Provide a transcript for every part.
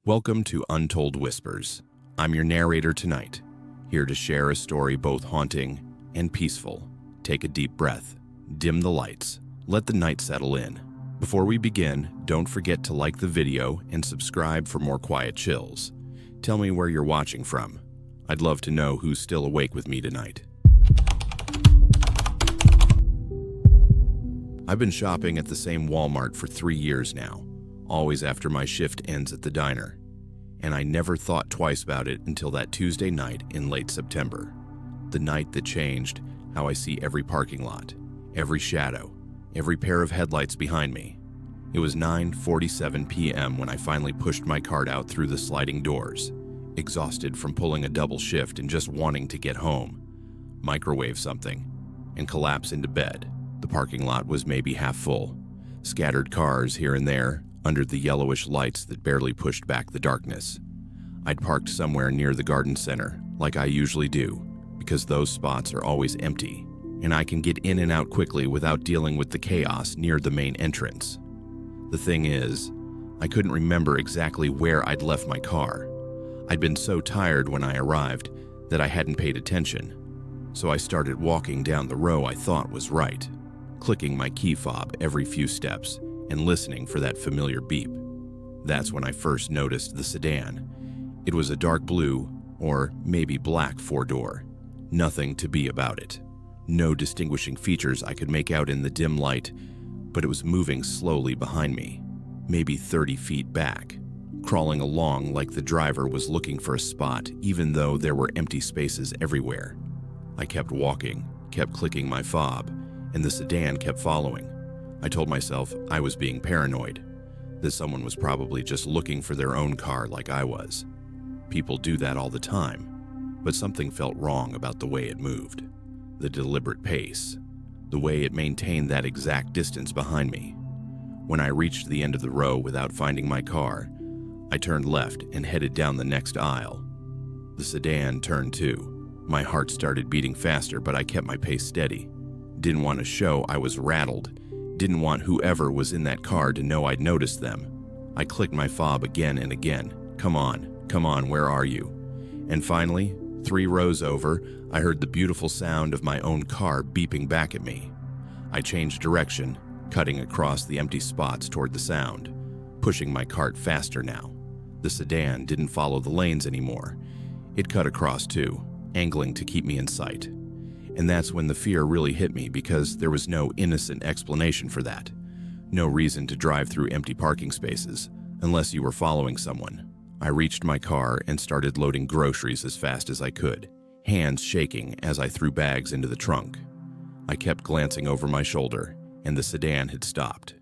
Welcome to Untold Whispers. I'm your narrator tonight, here to share a story both haunting and peaceful. Take a deep breath, dim the lights, let the night settle in. Before we begin, don't forget to like the video and subscribe for more quiet chills. Tell me where you're watching from. I'd love to know who's still awake with me tonight. I've been shopping at the same Walmart for 3 years now, always after my shift ends at the diner. And I never thought twice about it until that Tuesday night in late September. The night that changed how I see every parking lot, every shadow, every pair of headlights behind me. It was 9:47 p.m. when I finally pushed my cart out through the sliding doors, exhausted from pulling a double shift and just wanting to get home, microwave something, and collapse into bed. The parking lot was maybe half full, scattered cars here and there under the yellowish lights that barely pushed back the darkness. I'd parked somewhere near the garden center, like I usually do, because those spots are always empty, and I can get in and out quickly without dealing with the chaos near the main entrance. The thing is, I couldn't remember exactly where I'd left my car. I'd been so tired when I arrived that I hadn't paid attention, so I started walking down the row I thought was right, clicking my key fob every few steps and listening for that familiar beep. That's when I first noticed the sedan. It was a dark blue, or maybe black, four-door. Nothing to be about it. No distinguishing features I could make out in the dim light, but it was moving slowly behind me, maybe 30 feet back, crawling along like the driver was looking for a spot, even though there were empty spaces everywhere. I kept walking, kept clicking my fob, and the sedan kept following. I told myself I was being paranoid, that someone was probably just looking for their own car like I was. People do that all the time, but something felt wrong about the way it moved, the deliberate pace, the way it maintained that exact distance behind me. When I reached the end of the row without finding my car, I turned left and headed down the next aisle. The sedan turned too. My heart started beating faster, but I kept my pace steady. Didn't want to show I was rattled. Didn't want whoever was in that car to know I'd noticed them. I clicked my fob again and again. Come on, where are you? And finally, 3 rows over, I heard the beautiful sound of my own car beeping back at me. I changed direction, cutting across the empty spots toward the sound, pushing my cart faster now. The sedan didn't follow the lanes anymore. It cut across too, angling to keep me in sight. And that's when the fear really hit me, because there was no innocent explanation for that. No reason to drive through empty parking spaces, unless you were following someone. I reached my car and started loading groceries as fast as I could, hands shaking as I threw bags into the trunk. I kept glancing over my shoulder, and the sedan had stopped.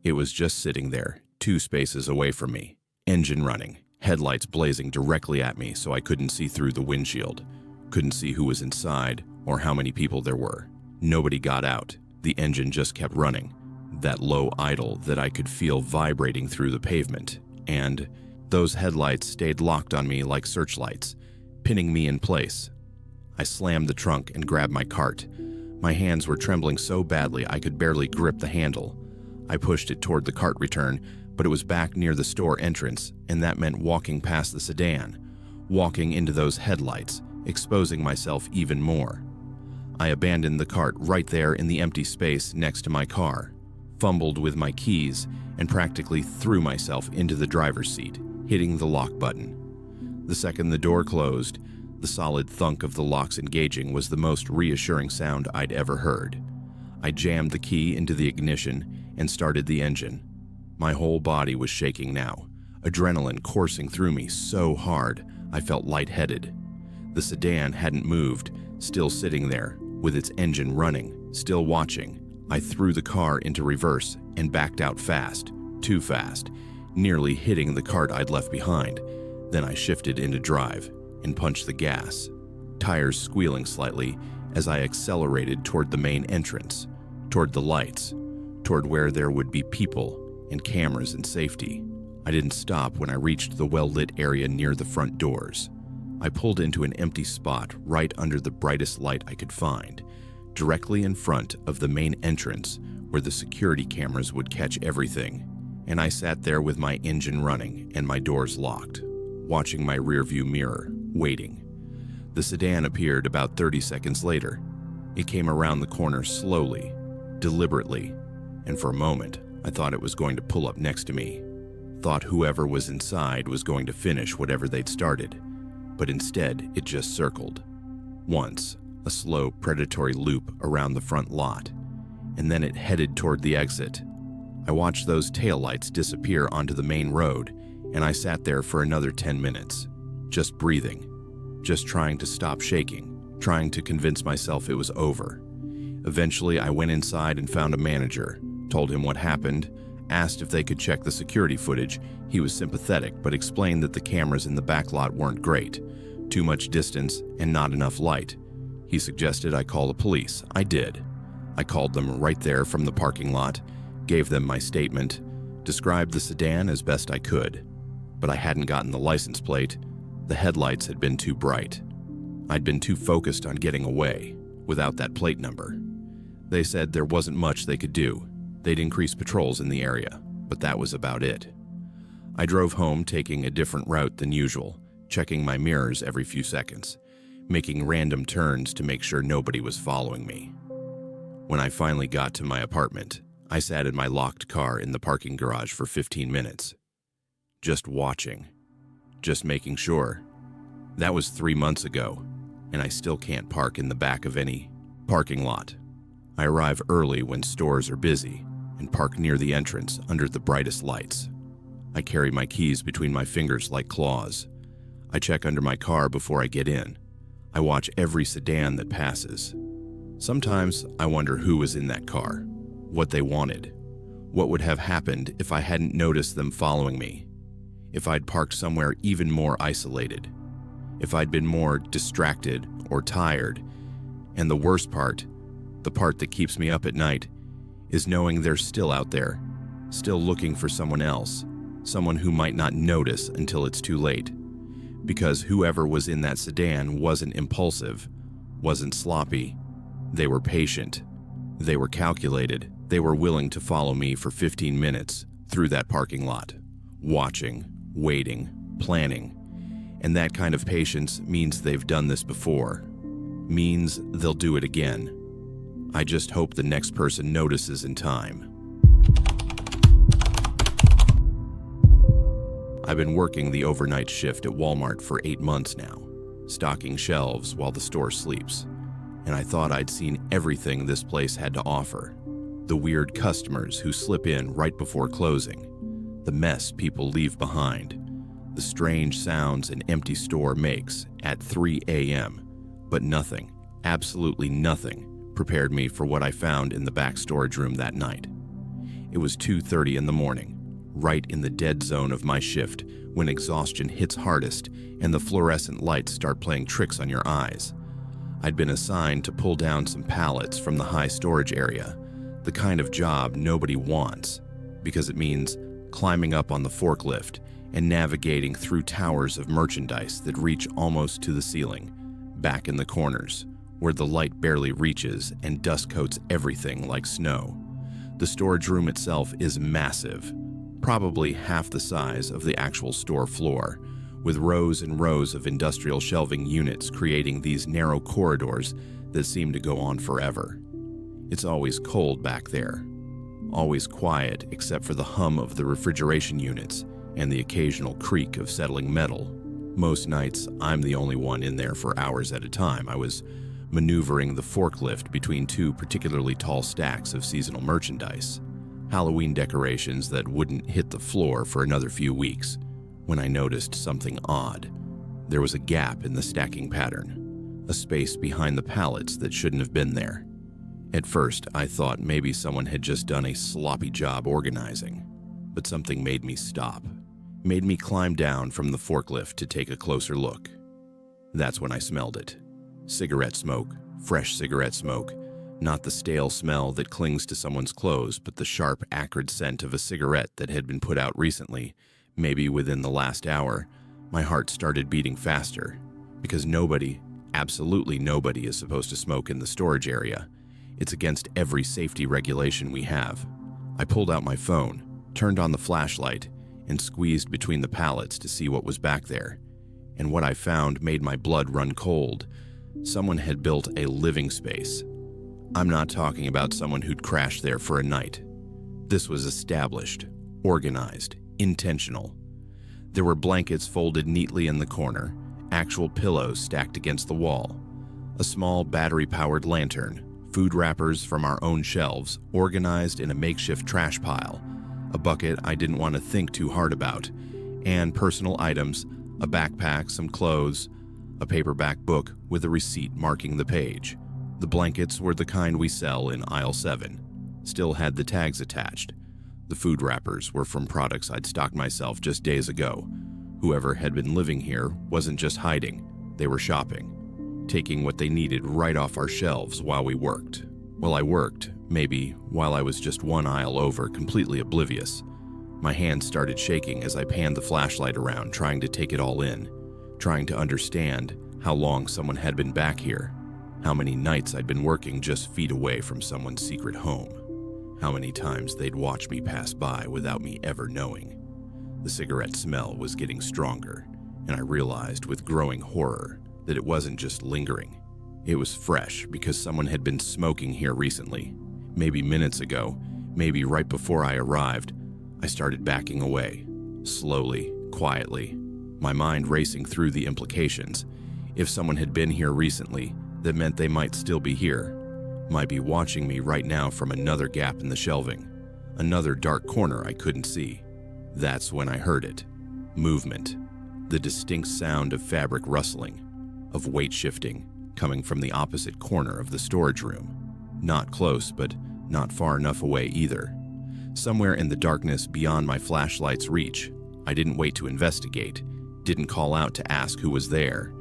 It was just sitting there, 2 spaces away from me, engine running, headlights blazing directly at me so I couldn't see through the windshield, couldn't see who was inside or how many people there were. Nobody got out. The engine just kept running, that low idle that I could feel vibrating through the pavement, and those headlights stayed locked on me like searchlights, pinning me in place. I slammed the trunk and grabbed my cart. My hands were trembling so badly I could barely grip the handle. I pushed it toward the cart return, but it was back near the store entrance, and that meant walking past the sedan, walking into those headlights, exposing myself even more. I abandoned the cart right there in the empty space next to my car, fumbled with my keys, and practically threw myself into the driver's seat, hitting the lock button. The second the door closed, the solid thunk of the locks engaging was the most reassuring sound I'd ever heard. I jammed the key into the ignition and started the engine. My whole body was shaking now, adrenaline coursing through me so hard I felt lightheaded. The sedan hadn't moved, still sitting there, with its engine running, still watching. I threw the car into reverse and backed out fast, too fast, nearly hitting the cart I'd left behind. Then I shifted into drive and punched the gas, tires squealing slightly as I accelerated toward the main entrance, toward the lights, toward where there would be people and cameras and safety. I didn't stop when I reached the well-lit area near the front doors. I pulled into an empty spot right under the brightest light I could find, directly in front of the main entrance where the security cameras would catch everything. and I sat there with my engine running and my doors locked, watching my rearview mirror, waiting. The sedan appeared about 30 seconds later. It came around the corner slowly, deliberately, and for a moment, I thought it was going to pull up next to me. Thought whoever was inside was going to finish whatever they'd started, but instead it just circled. Once, a slow, predatory loop around the front lot, and then it headed toward the exit. I watched those taillights disappear onto the main road, and I sat there for another 10 minutes, just breathing, just trying to stop shaking, trying to convince myself it was over. Eventually, I went inside and found a manager, told him what happened, asked if they could check the security footage. He was sympathetic, but explained that the cameras in the back lot weren't great, too much distance and not enough light. He suggested I call the police. I did. I called them right there from the parking lot, gave them my statement, described the sedan as best I could, but I hadn't gotten the license plate. The headlights had been too bright. I'd been too focused on getting away, without that plate number. They said there wasn't much they could do. They'd increase patrols in the area, but that was about it. I drove home taking a different route than usual, checking my mirrors every few seconds, making random turns to make sure nobody was following me. When I finally got to my apartment, I sat in my locked car in the parking garage for 15 minutes. Just watching. Just making sure. That was 3 months ago, and I still can't park in the back of any parking lot. I arrive early when stores are busy and park near the entrance under the brightest lights. I carry my keys between my fingers like claws. I check under my car before I get in. I watch every sedan that passes. Sometimes I wonder who was in that car, what they wanted, what would have happened if I hadn't noticed them following me, if I'd parked somewhere even more isolated, if I'd been more distracted or tired. And the worst part, the part that keeps me up at night, is knowing they're still out there, still looking for someone else, someone who might not notice until it's too late. Because whoever was in that sedan wasn't impulsive, wasn't sloppy. They were patient. They were calculated. They were willing to follow me for 15 minutes through that parking lot, watching, waiting, planning. And that kind of patience means they've done this before, means they'll do it again. I just hope the next person notices in time. I've been working the overnight shift at Walmart for 8 months now, stocking shelves while the store sleeps, and I thought I'd seen everything this place had to offer. The weird customers who slip in right before closing, the mess people leave behind, the strange sounds an empty store makes at 3 a.m., but nothing, absolutely nothing, prepared me for what I found in the back storage room that night. It was 2:30 in the morning, right in the dead zone of my shift, when exhaustion hits hardest and the fluorescent lights start playing tricks on your eyes. I'd been assigned to pull down some pallets from the high storage area, the kind of job nobody wants, because it means climbing up on the forklift and navigating through towers of merchandise that reach almost to the ceiling, back in the corners, where the light barely reaches and dust coats everything like snow. The storage room itself is massive, probably half the size of the actual store floor, with rows and rows of industrial shelving units creating these narrow corridors that seem to go on forever. It's always cold back there, always quiet except for the hum of the refrigeration units and the occasional creak of settling metal. Most nights, I'm the only one in there for hours at a time. I was maneuvering the forklift between two particularly tall stacks of seasonal merchandise, Halloween decorations that wouldn't hit the floor for another few weeks, when I noticed something odd. There was a gap in the stacking pattern, a space behind the pallets that shouldn't have been there. At first, I thought maybe someone had just done a sloppy job organizing, but something made me stop, made me climb down from the forklift to take a closer look. That's when I smelled it. Cigarette smoke, fresh cigarette smoke, not the stale smell that clings to someone's clothes, but the sharp, acrid scent of a cigarette that had been put out recently, maybe within the last hour. My heart started beating faster, because nobody, absolutely nobody, is supposed to smoke in the storage area. It's against every safety regulation we have. I pulled out my phone, turned on the flashlight, and squeezed between the pallets to see what was back there. And what I found made my blood run cold. Someone had built a living space. I'm not talking about someone who'd crashed there for a night. This was established, organized, intentional. There were blankets folded neatly in the corner, actual pillows stacked against the wall, a small battery-powered lantern, food wrappers from our own shelves organized in a makeshift trash pile, a bucket I didn't want to think too hard about, and personal items, a backpack, some clothes, a paperback book with a receipt marking the page. The blankets were the kind we sell in aisle 7, still had the tags attached. The food wrappers were from products I'd stocked myself just days ago. Whoever had been living here wasn't just hiding, they were shopping, taking what they needed right off our shelves while we worked. While I worked, maybe while I was just one aisle over, completely oblivious. My hands started shaking as I panned the flashlight around, trying to take it all in, trying to understand how long someone had been back here, how many nights I'd been working just feet away from someone's secret home, how many times they'd watch me pass by without me ever knowing. The cigarette smell was getting stronger, and I realized with growing horror that it wasn't just lingering. It was fresh because someone had been smoking here recently. Maybe minutes ago, maybe right before I arrived, I started backing away, slowly, quietly, my mind racing through the implications. If someone had been here recently, that meant they might still be here, might be watching me right now from another gap in the shelving, another dark corner I couldn't see. That's when I heard it. Movement. The distinct sound of fabric rustling, of weight shifting, coming from the opposite corner of the storage room. Not close, but not far enough away either. Somewhere in the darkness beyond my flashlight's reach. I didn't wait to investigate, didn't call out to ask who was there.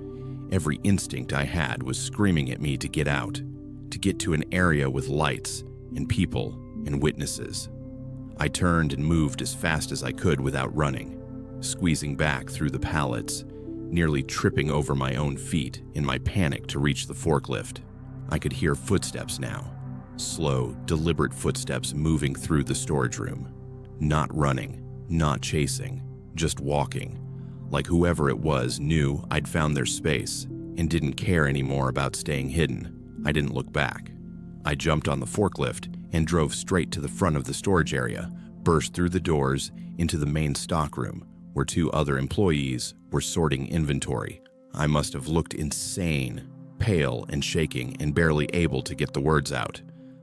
Every instinct I had was screaming at me to get out, to get to an area with lights and people and witnesses. I turned and moved as fast as I could without running, squeezing back through the pallets, nearly tripping over my own feet in my panic to reach the forklift. I could hear footsteps now, slow, deliberate footsteps moving through the storage room. Not running, not chasing, just walking, like whoever it was knew I'd found their space and didn't care anymore about staying hidden. I didn't look back. I jumped on the forklift and drove straight to the front of the storage area, burst through the doors into the main stockroom, where 2 other employees were sorting inventory. I must have looked insane, pale and shaking and barely able to get the words out,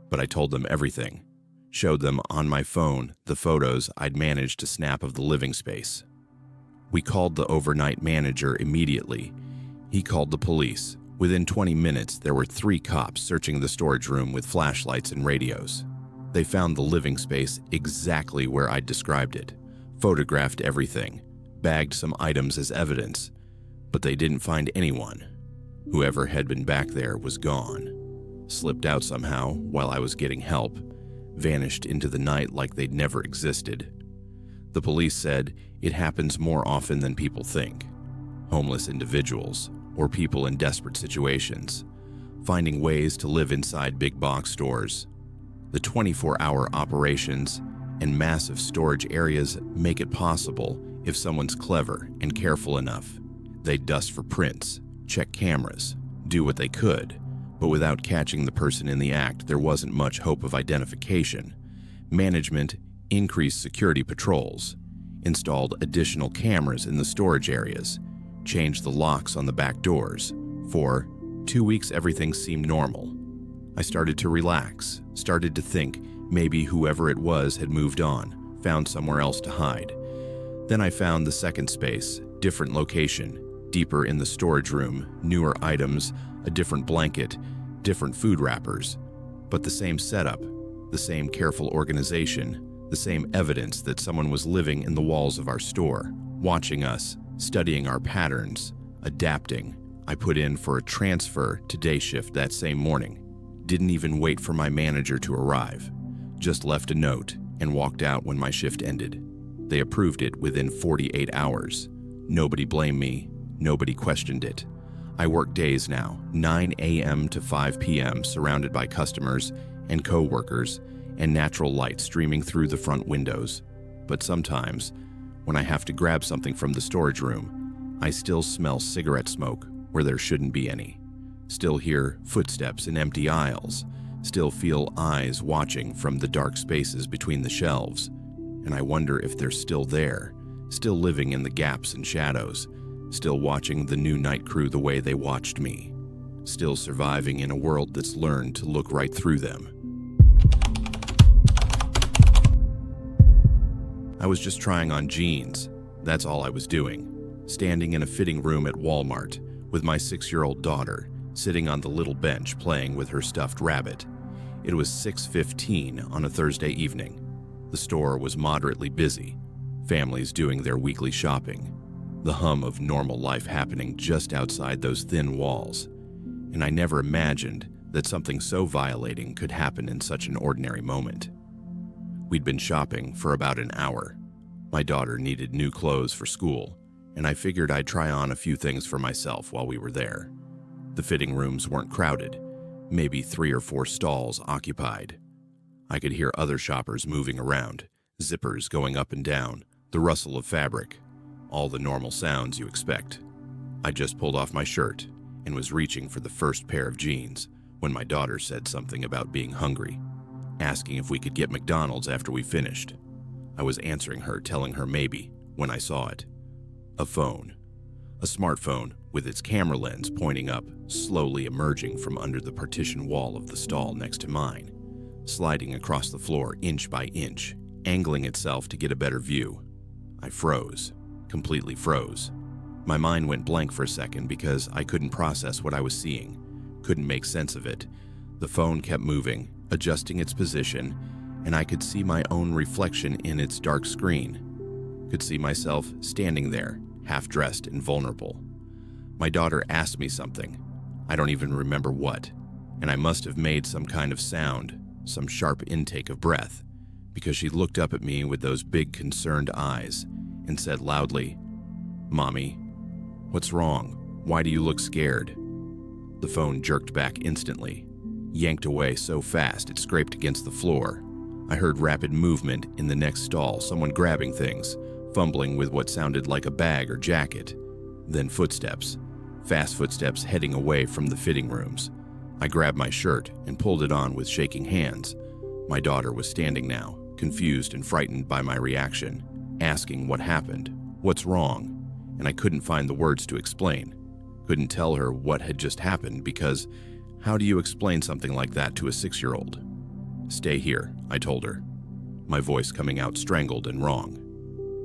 but I told them everything. Showed them on my phone the photos I'd managed to snap of the living space. We called the overnight manager immediately. He called the police. Within 20 minutes, there were 3 cops searching the storage room with flashlights and radios. They found the living space exactly where I'd described it, photographed everything, bagged some items as evidence, but they didn't find anyone. Whoever had been back there was gone, slipped out somehow while I was getting help, vanished into the night like they'd never existed. The police said it happens more often than people think. Homeless individuals, or people in desperate situations, finding ways to live inside big box stores. The 24-hour operations and massive storage areas make it possible if someone's clever and careful enough. They'd dust for prints, check cameras, do what they could, but without catching the person in the act, there wasn't much hope of identification. Management increased security patrols, installed additional cameras in the storage areas, changed the locks on the back doors. For 2 weeks, everything seemed normal. I started to relax, started to think maybe whoever it was had moved on, found somewhere else to hide. Then I found the second space, different location, deeper in the storage room, newer items, a different blanket, different food wrappers, but the same setup, the same careful organization, the same evidence that someone was living in the walls of our store, watching us, studying our patterns, adapting. I put in for a transfer to day shift that same morning. Didn't even wait for my manager to arrive. Just left a note and walked out when my shift ended. They approved it within 48 hours. Nobody blamed me. Nobody questioned it. I work days now, 9 a.m. to 5 p.m., surrounded by customers and co-workers and natural light streaming through the front windows. but sometimes, when I have to grab something from the storage room, I still smell cigarette smoke where there shouldn't be any. Still hear footsteps in empty aisles. Still feel eyes watching from the dark spaces between the shelves. And I wonder if they're still there, still living in the gaps and shadows, still watching the new night crew the way they watched me, still surviving in a world that's learned to look right through them. I was just trying on jeans. That's all I was doing. Standing in a fitting room at Walmart with my 6-year-old daughter, sitting on the little bench playing with her stuffed rabbit. It was 6:15 on a Thursday evening. The store was moderately busy, families doing their weekly shopping, the hum of normal life happening just outside those thin walls. And I never imagined that something so violating could happen in such an ordinary moment. We'd been shopping for about an hour. My daughter needed new clothes for school, and I figured I'd try on a few things for myself while we were there. The fitting rooms weren't crowded, maybe 3 or 4 stalls occupied. I could hear other shoppers moving around, zippers going up and down, the rustle of fabric, all the normal sounds you expect. I just pulled off my shirt and was reaching for the first pair of jeans when my daughter said something about being hungry, asking if we could get McDonald's after we finished. I was answering her, telling her maybe, when I saw it. A phone. A smartphone with its camera lens pointing up, slowly emerging from under the partition wall of the stall next to mine, sliding across the floor inch by inch, angling itself to get a better view. I froze, completely froze. My mind went blank for a second because I couldn't process what I was seeing, couldn't make sense of it. The phone kept moving, adjusting its position, and I could see my own reflection in its dark screen. Could see myself standing there, half-dressed and vulnerable. My daughter asked me something. I don't even remember what, and I must have made some kind of sound, some sharp intake of breath, because she looked up at me with those big concerned eyes and said loudly, "Mommy, what's wrong? Why do you look scared?" The phone jerked back instantly, yanked away so fast it scraped against the floor. I heard rapid movement in the next stall, someone grabbing things, fumbling with what sounded like a bag or jacket. Then footsteps, fast footsteps heading away from the fitting rooms. I grabbed my shirt and pulled it on with shaking hands. My daughter was standing now, confused and frightened by my reaction, asking what happened, what's wrong, and I couldn't find the words to explain. Couldn't tell her what had just happened because how do you explain something like that to a 6-year-old? "Stay here," I told her, my voice coming out strangled and wrong.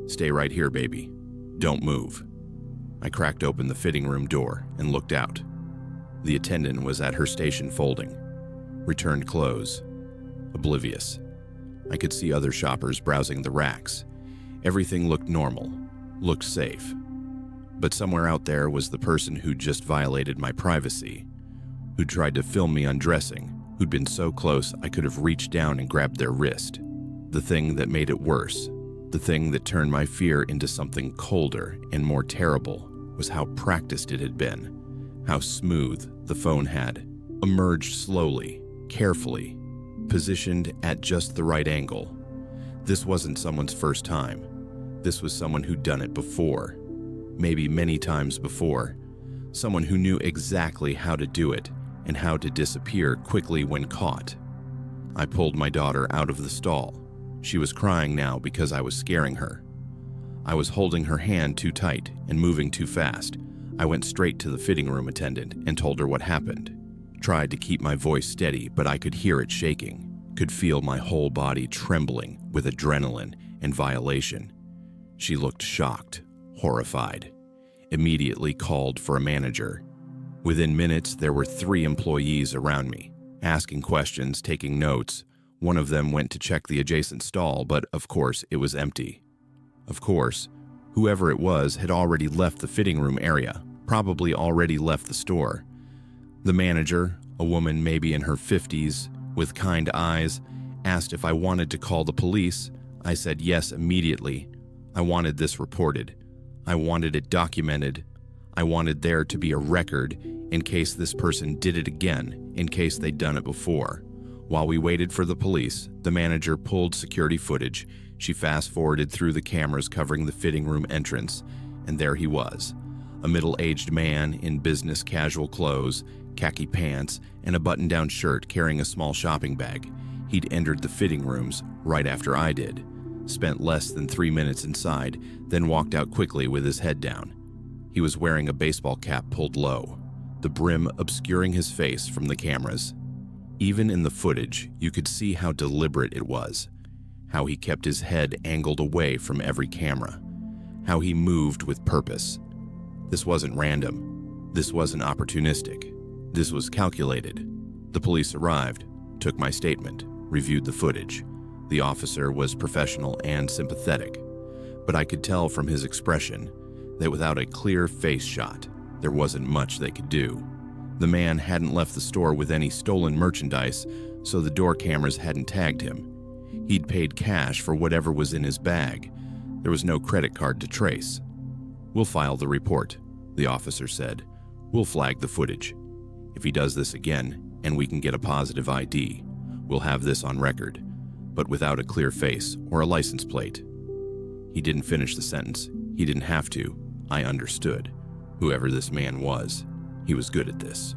"Stay right here, baby. Don't move." I cracked open the fitting room door and looked out. The attendant was at her station folding. Returned clothes. Oblivious. I could see other shoppers browsing the racks. Everything looked normal, looked safe. But somewhere out there was the person who'd just violated my privacy, who'd tried to film me undressing, who'd been so close I could have reached down and grabbed their wrist. The thing that made it worse, the thing that turned my fear into something colder and more terrible, was how practiced it had been, how smooth the phone had, emerged slowly, carefully, positioned at just the right angle. This wasn't someone's first time. This was someone who'd done it before, maybe many times before, someone who knew exactly how to do it and how to disappear quickly when caught. I pulled my daughter out of the stall. She was crying now because I was scaring her. I was holding her hand too tight and moving too fast. I went straight to the fitting room attendant and told her what happened. Tried to keep my voice steady, but I could hear it shaking, could feel my whole body trembling with adrenaline and violation. She looked shocked, horrified. Immediately called for a manager. Within minutes, there were 3 employees around me, asking questions, taking notes. One of them went to check the adjacent stall, but of course it was empty. Of course, whoever it was had already left the fitting room area, probably already left the store. The manager, a woman maybe in her 50s, with kind eyes, asked if I wanted to call the police. I said yes immediately. I wanted this reported. I wanted it documented. I wanted there to be a record in case this person did it again, in case they'd done it before. While we waited for the police, the manager pulled security footage. She fast-forwarded through the cameras covering the fitting room entrance, and there he was, a middle-aged man in business casual clothes, khaki pants, and a button-down shirt carrying a small shopping bag. He'd entered the fitting rooms right after I did, spent less than 3 minutes inside, then walked out quickly with his head down. He was wearing a baseball cap pulled low, the brim obscuring his face from the cameras. Even in the footage, you could see how deliberate it was, how he kept his head angled away from every camera, how he moved with purpose. This wasn't random. This wasn't opportunistic. This was calculated. The police arrived, took my statement, reviewed the footage. The officer was professional and sympathetic, but I could tell from his expression that without a clear face shot, there wasn't much they could do. The man hadn't left the store with any stolen merchandise, so the door cameras hadn't tagged him. He'd paid cash for whatever was in his bag. There was no credit card to trace. "We'll file the report," the officer said. "We'll flag the footage. If he does this again, and we can get a positive ID, we'll have this on record, but without a clear face or a license plate." He didn't finish the sentence. He didn't have to. I understood. Whoever this man was, he was good at this.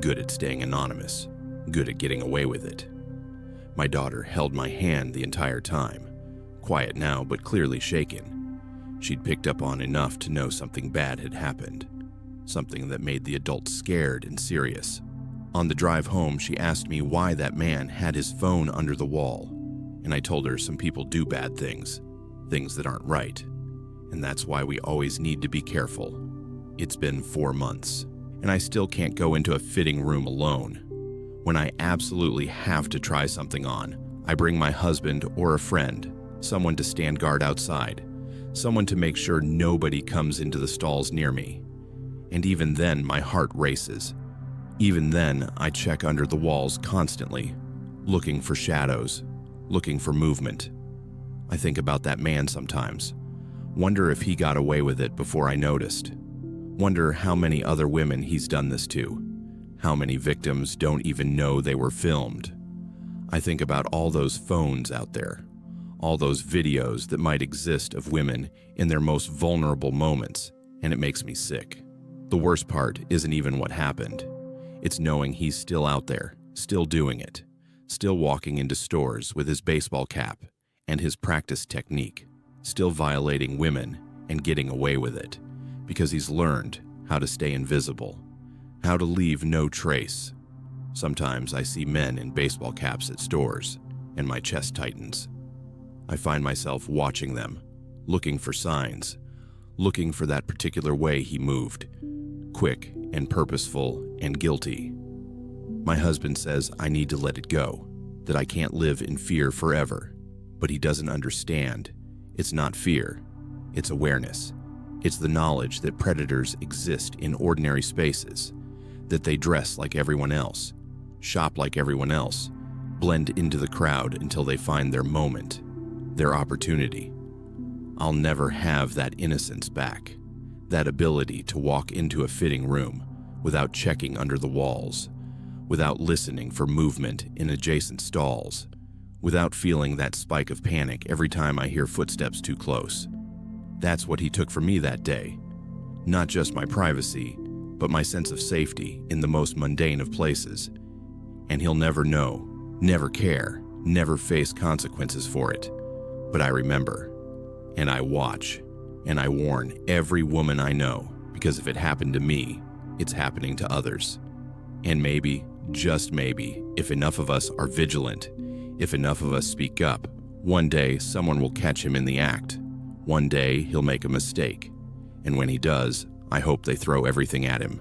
Good at staying anonymous. Good at getting away with it. My daughter held my hand the entire time, quiet now but clearly shaken. She'd picked up on enough to know something bad had happened, something that made the adults scared and serious. On the drive home, she asked me why that man had his phone under the wall, and I told her some people do bad things, things that aren't right, and that's why we always need to be careful. It's been 4 months, and I still can't go into a fitting room alone. When I absolutely have to try something on, I bring my husband or a friend, someone to stand guard outside, someone to make sure nobody comes into the stalls near me. And even then, my heart races. Even then, I check under the walls constantly, looking for shadows, looking for movement. I think about that man sometimes. Wonder if he got away with it before I noticed. Wonder how many other women he's done this to. How many victims don't even know they were filmed. I think about all those phones out there, all those videos that might exist of women in their most vulnerable moments, and it makes me sick. The worst part isn't even what happened. It's knowing he's still out there, still doing it, still walking into stores with his baseball cap and his practice technique, still violating women and getting away with it, because he's learned how to stay invisible, how to leave no trace. Sometimes I see men in baseball caps at stores, and my chest tightens. I find myself watching them, looking for signs, looking for that particular way he moved, quick and purposeful and guilty. My husband says I need to let it go, that I can't live in fear forever, but he doesn't understand. It's not fear, it's awareness. It's the knowledge that predators exist in ordinary spaces, that they dress like everyone else, shop like everyone else, blend into the crowd until they find their moment, their opportunity. I'll never have that innocence back, that ability to walk into a fitting room without checking under the walls, without listening for movement in adjacent stalls, without feeling that spike of panic every time I hear footsteps too close. That's what he took from me that day. Not just my privacy, but my sense of safety in the most mundane of places. And he'll never know, never care, never face consequences for it. But I remember, and I watch, and I warn every woman I know, because if it happened to me, it's happening to others. And maybe, just maybe, if enough of us are vigilant, if enough of us speak up, one day someone will catch him in the act. One day he'll make a mistake. And when he does, I hope they throw everything at him.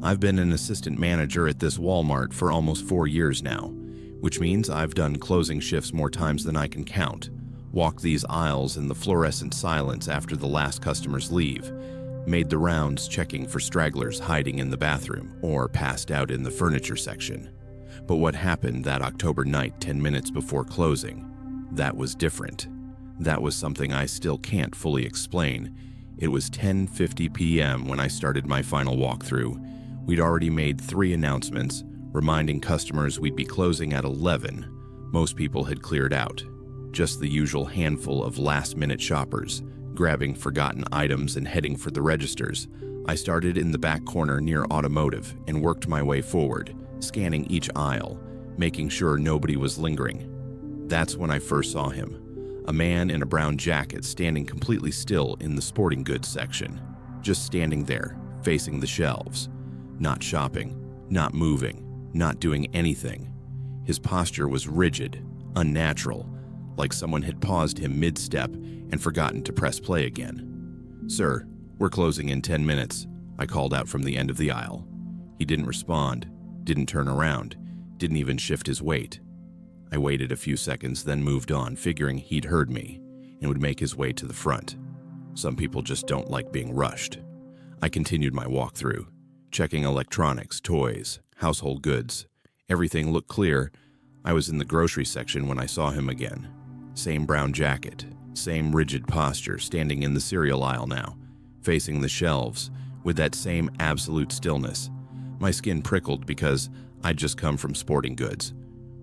I've been an assistant manager at this Walmart for almost 4 years now, which means I've done closing shifts more times than I can count, walked these aisles in the fluorescent silence after the last customers leave, made the rounds checking for stragglers hiding in the bathroom or passed out in the furniture section. But what happened that October night 10 minutes before closing, that was different. That was something I still can't fully explain. It was 10:50 p.m. when I started my final walkthrough, We'd already made 3 announcements, reminding customers we'd be closing at 11. Most people had cleared out. Just the usual handful of last-minute shoppers, grabbing forgotten items and heading for the registers. I started in the back corner near automotive and worked my way forward, scanning each aisle, making sure nobody was lingering. That's when I first saw him. A man in a brown jacket standing completely still in the sporting goods section. Just standing there, facing the shelves. Not shopping, not moving, not doing anything. His posture was rigid, unnatural, like someone had paused him mid-step and forgotten to press play again. "Sir, we're closing in 10 minutes, I called out from the end of the aisle. He didn't respond, didn't turn around, didn't even shift his weight. I waited a few seconds, then moved on, figuring he'd heard me and would make his way to the front. Some people just don't like being rushed. I continued my walkthrough, checking electronics, toys, household goods. Everything looked clear. I was in the grocery section when I saw him again. Same brown jacket, same rigid posture, standing in the cereal aisle now, facing the shelves, with that same absolute stillness. My skin prickled because I'd just come from sporting goods,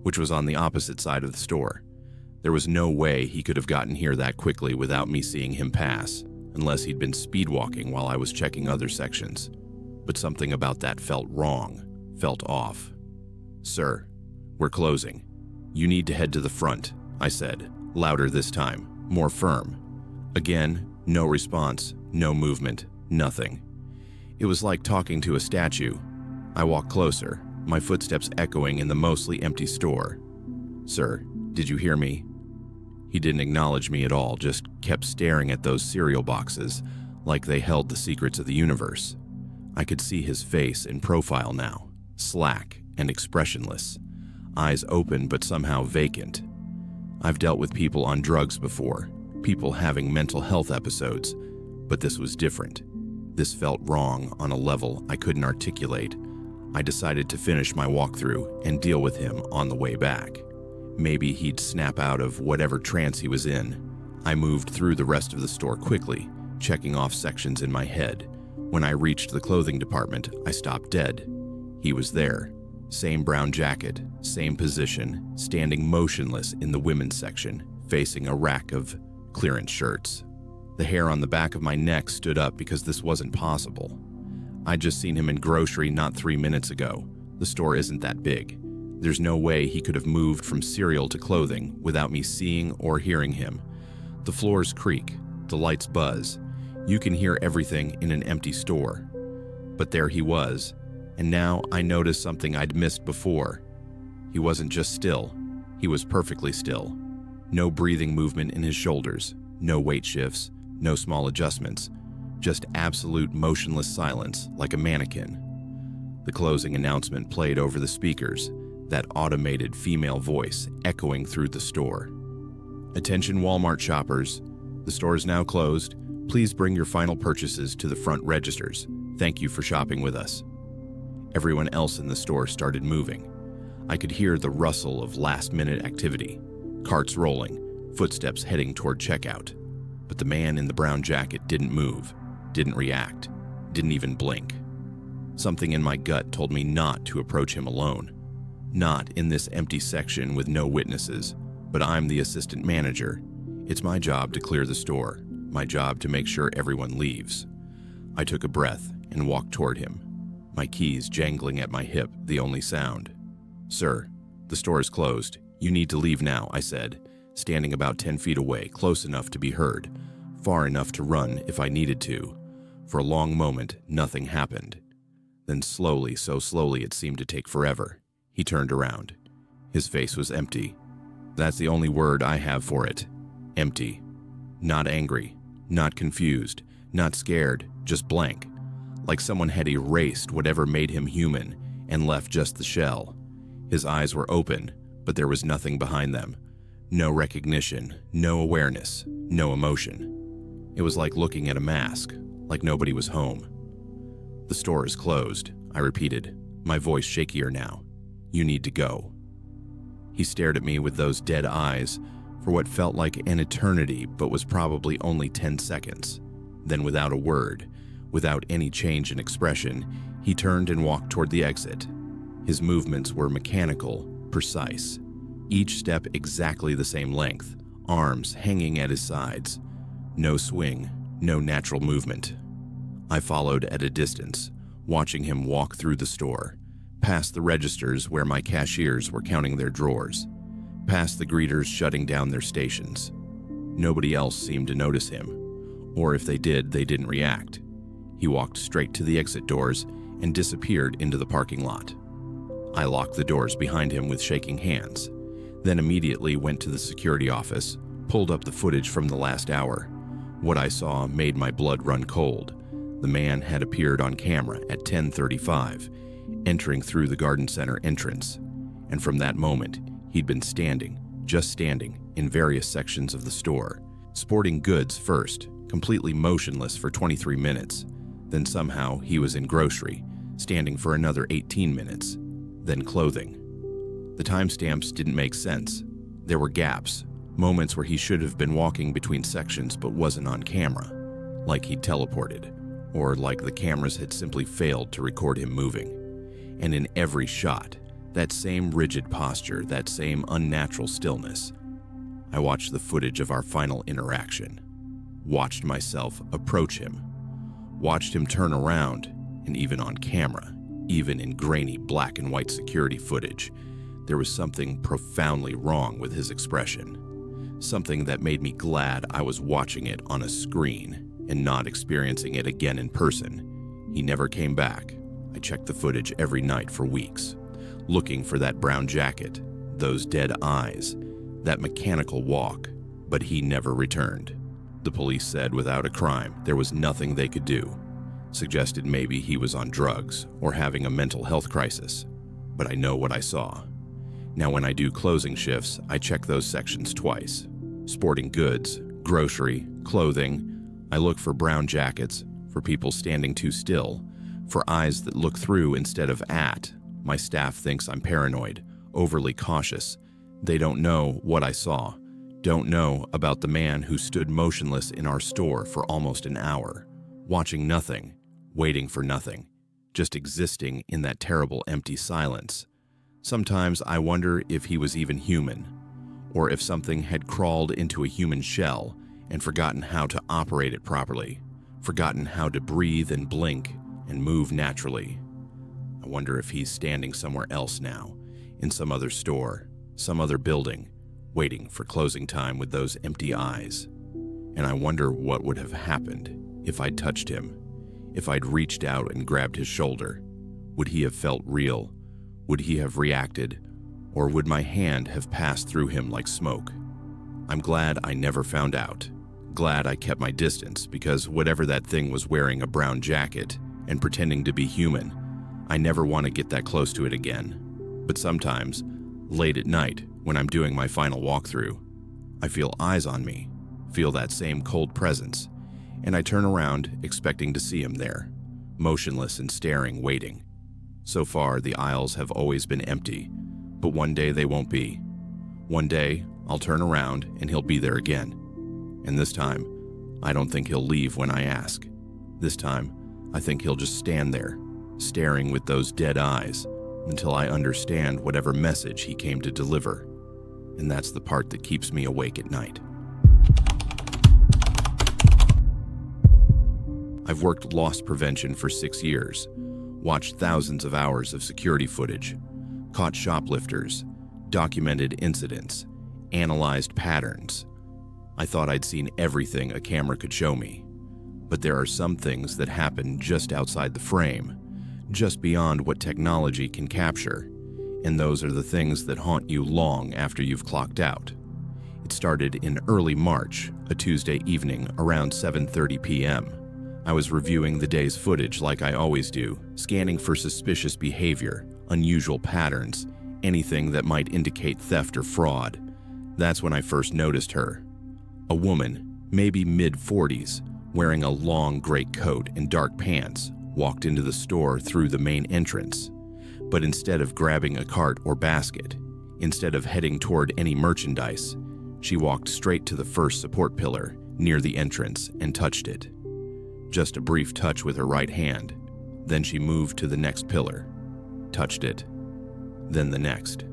which was on the opposite side of the store. There was no way he could have gotten here that quickly without me seeing him pass, unless he'd been speedwalking while I was checking other sections. But something about that felt wrong, felt off. "Sir, we're closing. You need to head to the front," I said, louder this time, more firm. Again, no response, no movement, nothing. It was like talking to a statue. I walked closer, my footsteps echoing in the mostly empty store. "Sir, did you hear me?" He didn't acknowledge me at all, just kept staring at those cereal boxes like they held the secrets of the universe. I could see his face in profile now, slack and expressionless, eyes open but somehow vacant. I've dealt with people on drugs before, people having mental health episodes, but this was different. This felt wrong on a level I couldn't articulate. I decided to finish my walkthrough and deal with him on the way back. Maybe he'd snap out of whatever trance he was in. I moved through the rest of the store quickly, checking off sections in my head. When I reached the clothing department, I stopped dead. He was there. Same brown jacket, same position, standing motionless in the women's section, facing a rack of clearance shirts. The hair on the back of my neck stood up because this wasn't possible. I'd just seen him in grocery not 3 minutes ago. The store isn't that big. There's no way he could have moved from cereal to clothing without me seeing or hearing him. The floors creak, the lights buzz. You can hear everything in an empty store. But there he was, and now I noticed something I'd missed before. He wasn't just still, he was perfectly still. No breathing movement in his shoulders, no weight shifts, no small adjustments, just absolute motionless silence like a mannequin. The closing announcement played over the speakers, that automated female voice echoing through the store. "Attention Walmart shoppers, the store is now closed. Please bring your final purchases to the front registers. Thank you for shopping with us." Everyone else in the store started moving. I could hear the rustle of last-minute activity, carts rolling, footsteps heading toward checkout. But the man in the brown jacket didn't move, didn't react, didn't even blink. Something in my gut told me not to approach him alone. Not in this empty section with no witnesses, but I'm the assistant manager. It's my job to clear the store, my job to make sure everyone leaves. I took a breath and walked toward him, my keys jangling at my hip, the only sound. "Sir, the store is closed. You need to leave now," I said, standing about 10 feet away, close enough to be heard, far enough to run if I needed to. For a long moment, nothing happened. Then slowly, so slowly it seemed to take forever, he turned around. His face was empty. That's the only word I have for it. Empty. Not angry, not confused, not scared, just blank. Like someone had erased whatever made him human and left just the shell. His eyes were open, but there was nothing behind them. No recognition, no awareness, no emotion. It was like looking at a mask, like nobody was home. "The store is closed," I repeated, my voice shakier now. "You need to go." He stared at me with those dead eyes for what felt like an eternity but was probably only 10 seconds. Then without a word, Without any change in expression, he turned and walked toward the exit. His movements were mechanical, precise, each step exactly the same length, arms hanging at his sides. No swing, no natural movement. I followed at a distance, watching him walk through the store, past the registers where my cashiers were counting their drawers, past the greeters shutting down their stations. Nobody else seemed to notice him, or if they did, they didn't react. He walked straight to the exit doors and disappeared into the parking lot. I locked the doors behind him with shaking hands, then immediately went to the security office, pulled up the footage from the last hour. What I saw made my blood run cold. The man had appeared on camera at 10:35, entering through the garden center entrance, and from that moment, he'd been standing, just standing, in various sections of the store, sporting goods first, completely motionless for 23 minutes. Then somehow he was in grocery, standing for another 18 minutes, then clothing. The timestamps didn't make sense. There were gaps, moments where he should have been walking between sections but wasn't on camera, like he'd teleported, or like the cameras had simply failed to record him moving. And in every shot, that same rigid posture, that same unnatural stillness. I watched the footage of our final interaction, watched myself approach him, watched him turn around, and even on camera, even in grainy black and white security footage, there was something profoundly wrong with his expression. Something that made me glad I was watching it on a screen and not experiencing it again in person. He never came back. I checked the footage every night for weeks, looking for that brown jacket, those dead eyes, that mechanical walk, but he never returned. The police said without a crime, there was nothing they could do. Suggested maybe he was on drugs or having a mental health crisis, but I know what I saw. Now when I do closing shifts, I check those sections twice. Sporting goods, grocery, clothing. I look for brown jackets, for people standing too still, for eyes that look through instead of at. My staff thinks I'm paranoid, overly cautious. They don't know what I saw, don't know about the man who stood motionless in our store for almost an hour, watching nothing, waiting for nothing, just existing in that terrible empty silence. Sometimes I wonder if he was even human, or if something had crawled into a human shell and forgotten how to operate it properly, forgotten how to breathe and blink and move naturally. I wonder if he's standing somewhere else now, in some other store, some other building, waiting for closing time with those empty eyes. And I wonder what would have happened if I'd touched him, if I'd reached out and grabbed his shoulder. Would he have felt real? Would he have reacted? Or would my hand have passed through him like smoke? I'm glad I never found out. Glad I kept my distance, because whatever that thing was wearing a brown jacket and pretending to be human, I never want to get that close to it again. But sometimes, late at night, when I'm doing my final walkthrough, I feel eyes on me, feel that same cold presence, and I turn around expecting to see him there, motionless and staring, waiting. So far, the aisles have always been empty, but one day they won't be. One day, I'll turn around and he'll be there again. And this time, I don't think he'll leave when I ask. This time, I think he'll just stand there, staring with those dead eyes, until I understand whatever message he came to deliver. And that's the part that keeps me awake at night. I've worked loss prevention for 6 years, watched thousands of hours of security footage, caught shoplifters, documented incidents, analyzed patterns. I thought I'd seen everything a camera could show me, but there are some things that happen just outside the frame, just beyond what technology can capture, and those are the things that haunt you long after you've clocked out. It started in early March, a Tuesday evening around 7:30 p.m. I was reviewing the day's footage like I always do, scanning for suspicious behavior, unusual patterns, anything that might indicate theft or fraud. That's when I first noticed her. A woman, maybe mid-40s, wearing a long gray coat and dark pants, walked into the store through the main entrance. But instead of grabbing a cart or basket, instead of heading toward any merchandise, she walked straight to the first support pillar near the entrance and touched it. just a brief touch with her right hand. Then she moved to the next pillar, touched it, then the next.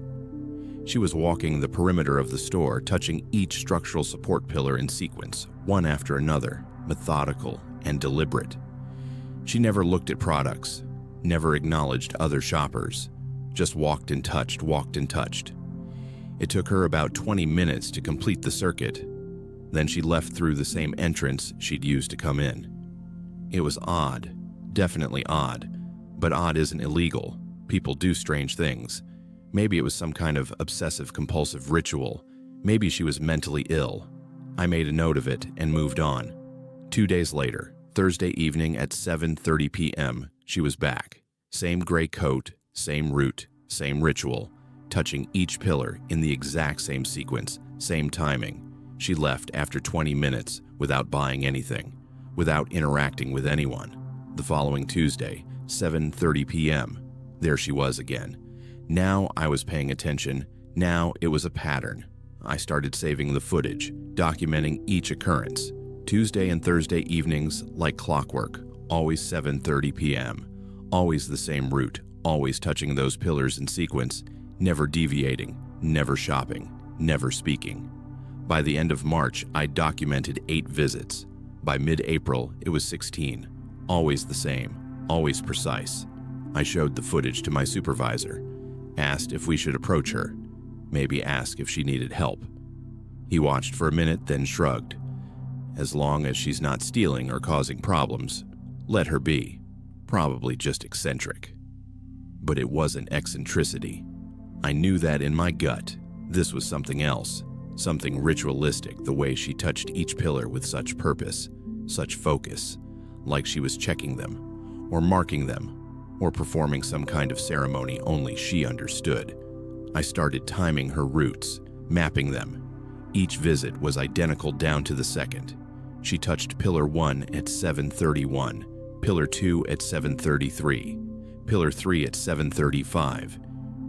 She was walking the perimeter of the store, touching each structural support pillar in sequence, one after another, methodical and deliberate. She never looked at products, never acknowledged other shoppers, just walked and touched, walked and touched. It took her about 20 minutes to complete the circuit. Then she left through the same entrance she'd used to come in. It was odd, definitely odd, but odd isn't illegal. People do strange things. Maybe it was some kind of obsessive-compulsive ritual. Maybe she was mentally ill. I made a note of it and moved on. 2 days later, Thursday evening at 7:30 p.m., she was back. Same gray coat, same route, same ritual, touching each pillar in the exact same sequence, same timing. She left after 20 minutes without buying anything, without interacting with anyone. The following Tuesday, 7:30 p.m., there she was again. Now I was paying attention. Now it was a pattern. I started saving the footage, documenting each occurrence. Tuesday and Thursday evenings, like clockwork, always 7:30 p.m., always the same route, always touching those pillars in sequence, never deviating, never shopping, never speaking. By the end of March, I documented 8 visits. By mid-April, it was 16. Always the same, always precise. I showed the footage to my supervisor, asked if we should approach her, maybe ask if she needed help. He watched for a minute, then shrugged. As long as she's not stealing or causing problems, let her be. Probably just eccentric. But it wasn't eccentricity. I knew that in my gut. This was something else, something ritualistic, the way she touched each pillar with such purpose, such focus, like she was checking them, or marking them, or performing some kind of ceremony only she understood. I started timing her routes, mapping them. Each visit was identical down to the second. She touched pillar 1 at 7:31, pillar 2 at 7:33, pillar 3 at 7:35.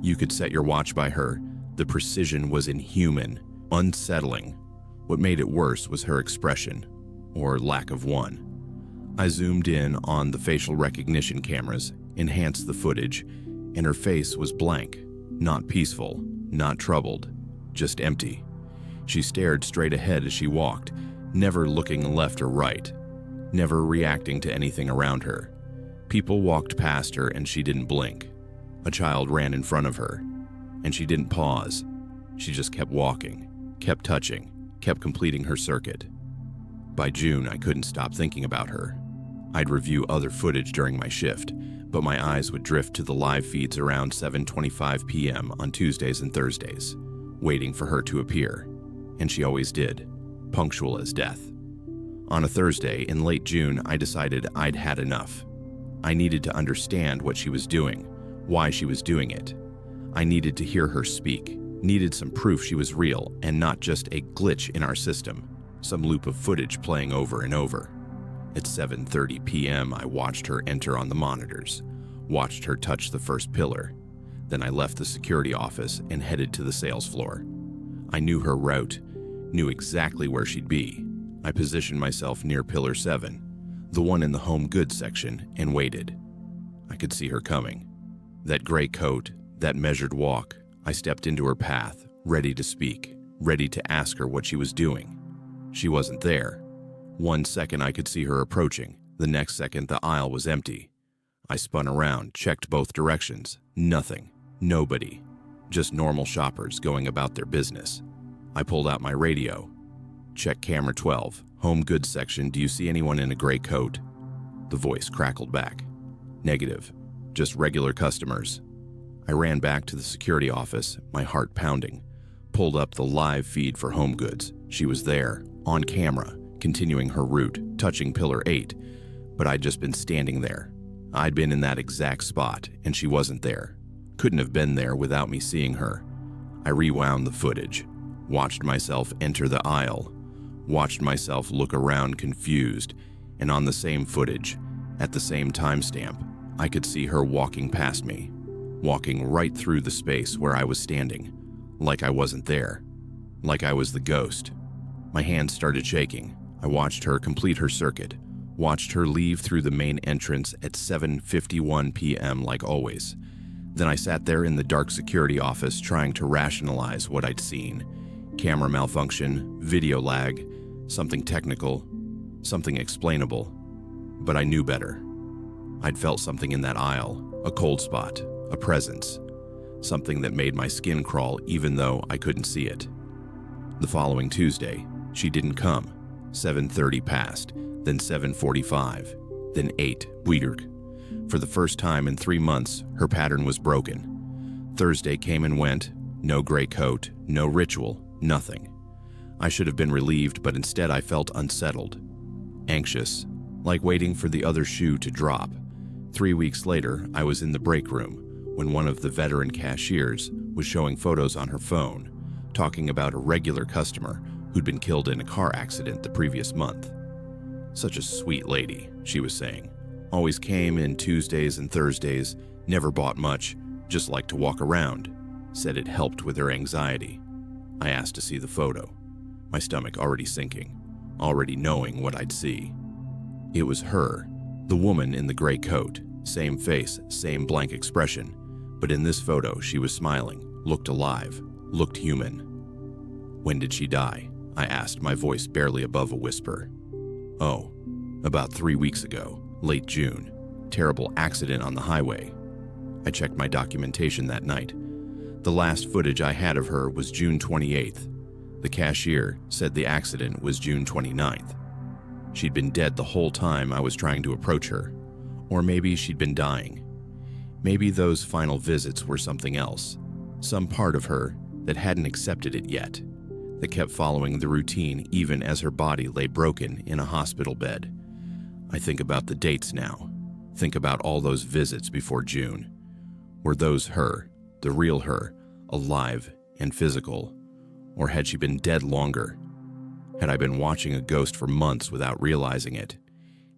You could set your watch by her. The precision was inhuman, unsettling. What made it worse was her expression, or lack of one. I zoomed in on the facial recognition cameras, enhanced the footage, and her face was blank, not peaceful, not troubled, just empty. She stared straight ahead as she walked, never looking left or right, never reacting to anything around her. People walked past her and she didn't blink. A child ran in front of her, and she didn't pause. She just kept walking, kept touching, kept completing her circuit. By June, I couldn't stop thinking about her. I'd review other footage during my shift, but my eyes would drift to the live feeds around 7:25 p.m. on Tuesdays and Thursdays, waiting for her to appear. And she always did, punctual as death. On a Thursday in late June, I decided I'd had enough. I needed to understand what she was doing, why she was doing it. I needed to hear her speak, needed some proof she was real and not just a glitch in our system, some loop of footage playing over and over. At 7:30 p.m., I watched her enter on the monitors, watched her touch the first pillar. Then I left the security office and headed to the sales floor. I knew her route, knew exactly where she'd be. I positioned myself near pillar 7, the one in the home goods section, and waited. I could see her coming. That gray coat, that measured walk. I stepped into her path, ready to speak, ready to ask her what she was doing. She wasn't there. 1 second I could see her approaching. The next second the aisle was empty. I spun around, checked both directions. Nothing. Nobody. Just normal shoppers going about their business. I pulled out my radio. Check camera 12. Home goods section. Do you see anyone in a gray coat? The voice crackled back. Negative. Just regular customers. I ran back to the security office, my heart pounding. Pulled up the live feed for home goods. She was there, on camera, continuing her route, touching pillar 8. But I'd just been standing there. I'd been in that exact spot, and she wasn't there. Couldn't have been there without me seeing her. I rewound the footage, watched myself enter the aisle, watched myself look around confused, and on the same footage, at the same timestamp, I could see her walking past me, walking right through the space where I was standing, like I wasn't there, like I was the ghost. My hands started shaking. I watched her complete her circuit, Watched her leave through the main entrance at 7:51 p.m. like always. Then I sat there in the dark security office trying to rationalize what I'd seen. Camera malfunction, video lag, something technical, something explainable. But I knew better. I'd felt something in that aisle, a cold spot, a presence, something that made my skin crawl even though I couldn't see it. The following Tuesday, she didn't come. 7:30 passed, then 7:45, then 8, weird. For the first time in 3 months, her pattern was broken. Thursday came and went, no gray coat, no ritual, nothing. I should have been relieved, but instead I felt unsettled, anxious, like waiting for the other shoe to drop. 3 weeks later, I was in the break room when one of the veteran cashiers was showing photos on her phone, talking about a regular customer who'd been killed in a car accident the previous month. Such a sweet lady, she was saying. Always came in Tuesdays and Thursdays, never bought much, just liked to walk around. Said it helped with her anxiety. I asked to see the photo, my stomach already sinking, already knowing what I'd see. It was her, the woman in the gray coat, same face, same blank expression, but in this photo she was smiling, looked alive, looked human. When did she die? I asked, my voice barely above a whisper. Oh, about 3 weeks ago, late June. Terrible accident on the highway. I checked my documentation that night. The last footage I had of her was June 28th. The cashier said the accident was June 29th. She'd been dead the whole time I was trying to approach her. Or maybe she'd been dying. Maybe those final visits were something else. Some part of her that hadn't accepted it yet, that kept following the routine even as her body lay broken in a hospital bed. I think about the dates now. Think about all those visits before June. Were those her, the real her, alive and physical? Or had she been dead longer? Had I been watching a ghost for months without realizing it?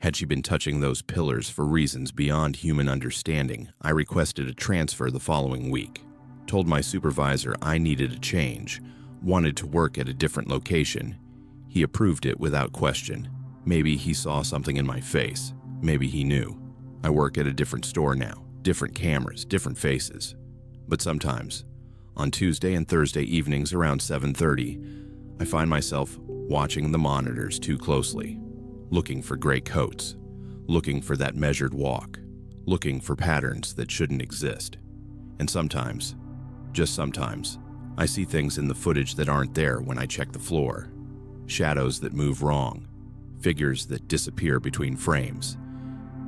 Had she been touching those pillars for reasons beyond human understanding? I requested a transfer the following week. Told my supervisor I needed a change, wanted to work at a different location. He approved it without question. Maybe he saw something in my face. Maybe he knew. I work at a different store now, different cameras, different faces. But sometimes, on Tuesday and Thursday evenings around 7:30, I find myself watching the monitors too closely, looking for gray coats, looking for that measured walk, looking for patterns that shouldn't exist. And sometimes, just sometimes, I see things in the footage that aren't there when I check the floor. Shadows that move wrong, figures that disappear between frames.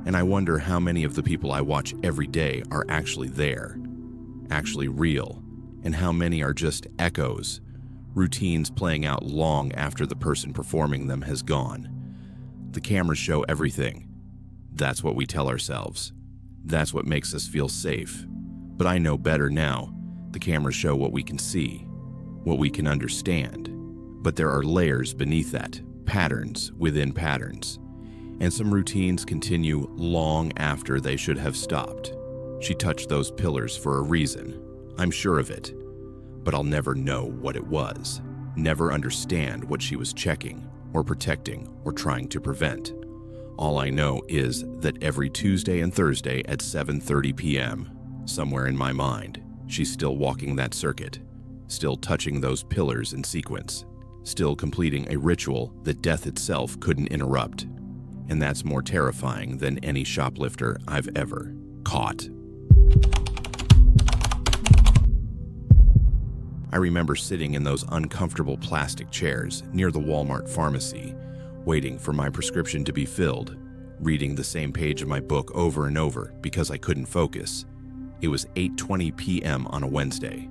And I wonder how many of the people I watch every day are actually there, actually real, and how many are just echoes, routines playing out long after the person performing them has gone. The cameras show everything. That's what we tell ourselves. That's what makes us feel safe. But I know better now. The cameras show what we can see, what we can understand. But there are layers beneath that, patterns within patterns. And some routines continue long after they should have stopped. She touched those pillars for a reason. I'm sure of it. But I'll never know what it was. Never understand what she was checking, or protecting, or trying to prevent. All I know is that every Tuesday and Thursday at 7:30 p.m., somewhere in my mind, she's still walking that circuit, still touching those pillars in sequence, still completing a ritual that death itself couldn't interrupt. And that's more terrifying than any shoplifter I've ever caught. I remember sitting in those uncomfortable plastic chairs near the Walmart pharmacy, waiting for my prescription to be filled, reading the same page of my book over and over because I couldn't focus. It was 8:20 p.m. on a Wednesday.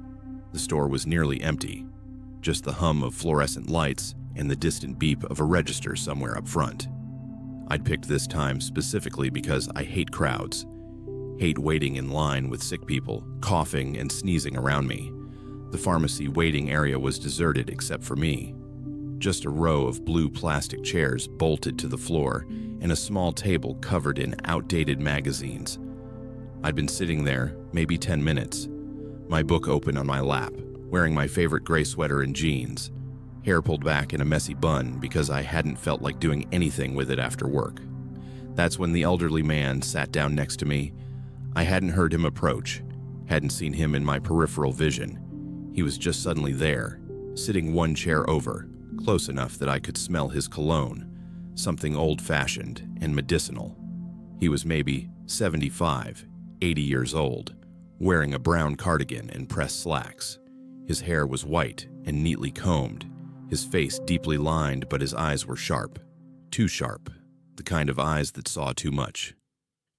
The store was nearly empty, just the hum of fluorescent lights and the distant beep of a register somewhere up front. I'd picked this time specifically because I hate crowds, hate waiting in line with sick people, coughing and sneezing around me. The pharmacy waiting area was deserted except for me. Just a row of blue plastic chairs bolted to the floor and a small table covered in outdated magazines. I'd been sitting there maybe 10 minutes, my book open on my lap, wearing my favorite gray sweater and jeans, hair pulled back in a messy bun because I hadn't felt like doing anything with it after work. That's when the elderly man sat down next to me. I hadn't heard him approach, hadn't seen him in my peripheral vision. He was just suddenly there, sitting one chair over, close enough that I could smell his cologne, something old-fashioned and medicinal. He was maybe 75, 80 years old, wearing a brown cardigan and pressed slacks. His hair was white and neatly combed, his face deeply lined, but his eyes were sharp. Too sharp, the kind of eyes that saw too much.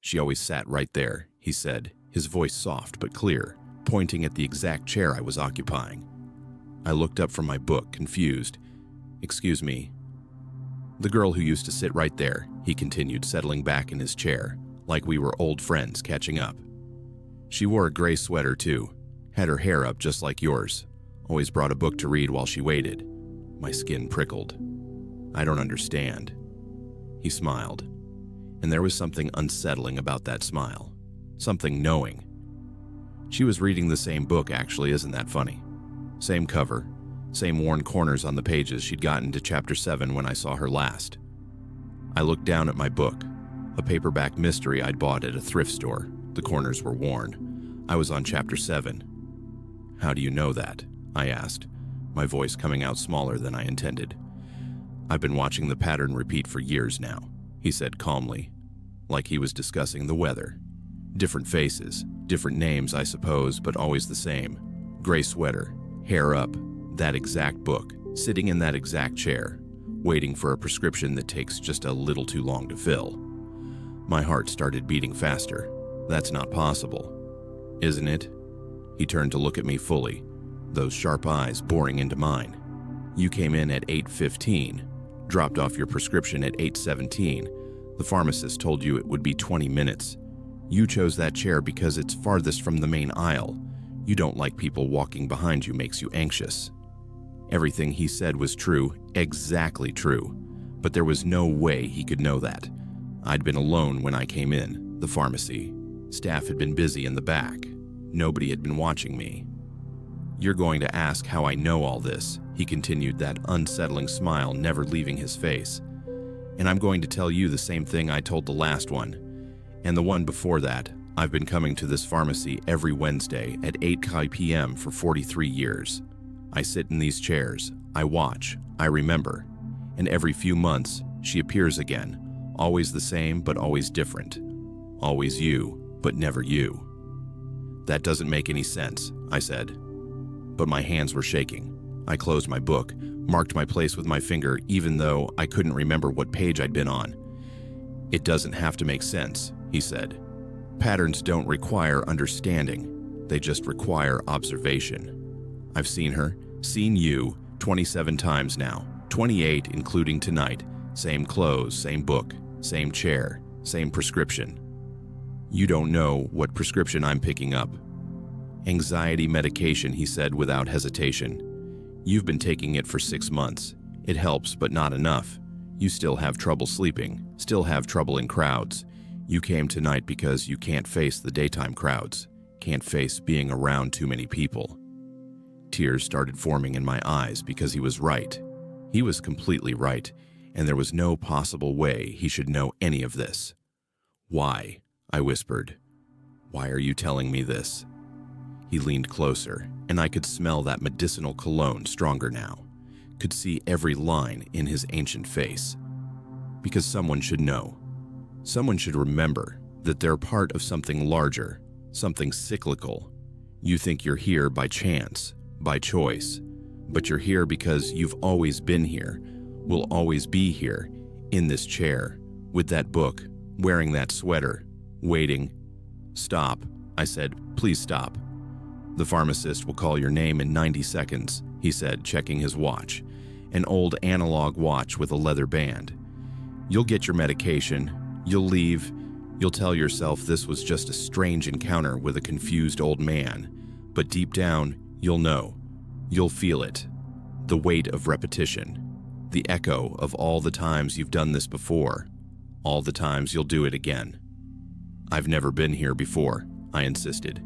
"She always sat right there," he said, his voice soft but clear, pointing at the exact chair I was occupying. I looked up from my book, confused. "Excuse me." "The girl who used to sit right there," he continued, settling back in his chair, like we were old friends catching up. "She wore a gray sweater too, had her hair up just like yours, always brought a book to read while she waited." My skin prickled. "I don't understand." He smiled, and there was something unsettling about that smile, something knowing. "She was reading the same book, actually, isn't that funny? Same cover, same worn corners on the pages. She'd gotten to chapter 7 when I saw her last." I looked down at my book, a paperback mystery I'd bought at a thrift store. The corners were worn. I was on chapter 7. "How do you know that?" I asked, my voice coming out smaller than I intended. "I've been watching the pattern repeat for years now," he said calmly, like he was discussing the weather. "Different faces, different names, I suppose, but always the same. Gray sweater, hair up, that exact book, sitting in that exact chair, waiting for a prescription that takes just a little too long to fill." My heart started beating faster. "That's not possible." "Isn't it?" He turned to look at me fully, those sharp eyes boring into mine. "You came in at 8:15, dropped off your prescription at 8:17. The pharmacist told you it would be 20 minutes. You chose that chair because it's farthest from the main aisle. You don't like people walking behind you, makes you anxious." Everything he said was true, exactly true, but there was no way he could know that. I'd been alone when I came in, the pharmacy. Staff had been busy in the back. Nobody had been watching me. "You're going to ask how I know all this," he continued, that unsettling smile never leaving his face. "And I'm going to tell you the same thing I told the last one, and the one before that. I've been coming to this pharmacy every Wednesday at 8 p.m. for 43 years. I sit in these chairs, I watch, I remember, and every few months she appears again, always the same but always different. Always you, but never you." "That doesn't make any sense," I said. But my hands were shaking. I closed my book, marked my place with my finger, even though I couldn't remember what page I'd been on. "It doesn't have to make sense," he said. "Patterns don't require understanding. They just require observation. I've seen her, seen you, 27 times now, 28 including tonight. Same clothes, same book, same chair, same prescription. You don't know what prescription I'm picking up." "Anxiety medication," he said without hesitation. "You've been taking it for 6 months. It helps, but not enough. You still have trouble sleeping, still have trouble in crowds. You came tonight because you can't face the daytime crowds, can't face being around too many people." Tears started forming in my eyes because he was right. He was completely right, and there was no possible way he should know any of this. "Why?" I whispered. "Why are you telling me this?" He leaned closer, and I could smell that medicinal cologne stronger now, could see every line in his ancient face. "Because someone should know. Someone should remember that they're part of something larger, something cyclical. You think you're here by chance, by choice, but you're here because you've always been here, will always be here, in this chair, with that book, wearing that sweater, waiting." "Stop," I said. "Please stop. The pharmacist will call your name in 90 seconds, he said, checking his watch, an old analog watch with a leather band. "You'll get your medication, you'll leave, you'll tell yourself this was just a strange encounter with a confused old man, but deep down, you'll know. You'll feel it. The weight of repetition. The echo of all the times you've done this before. All the times you'll do it again." "I've never been here before," I insisted.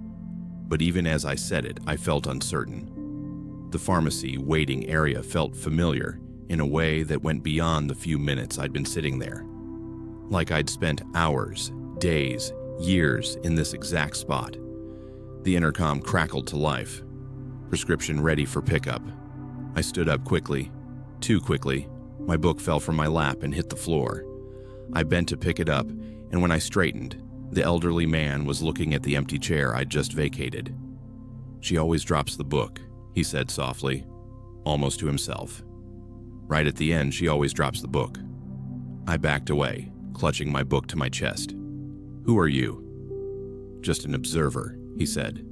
But even as I said it, I felt uncertain. The pharmacy waiting area felt familiar in a way that went beyond the few minutes I'd been sitting there. like I'd spent hours, days, years in this exact spot. The intercom crackled to life. Prescription ready for pickup. I stood up quickly, too quickly. My book fell from my lap and hit the floor. I bent to pick it up, and when I straightened, the elderly man was looking at the empty chair I'd just vacated. "She always drops the book," he said softly, almost to himself. "Right at the end, she always drops the book." I backed away, clutching my book to my chest. "Who are you?" "Just an observer," he said.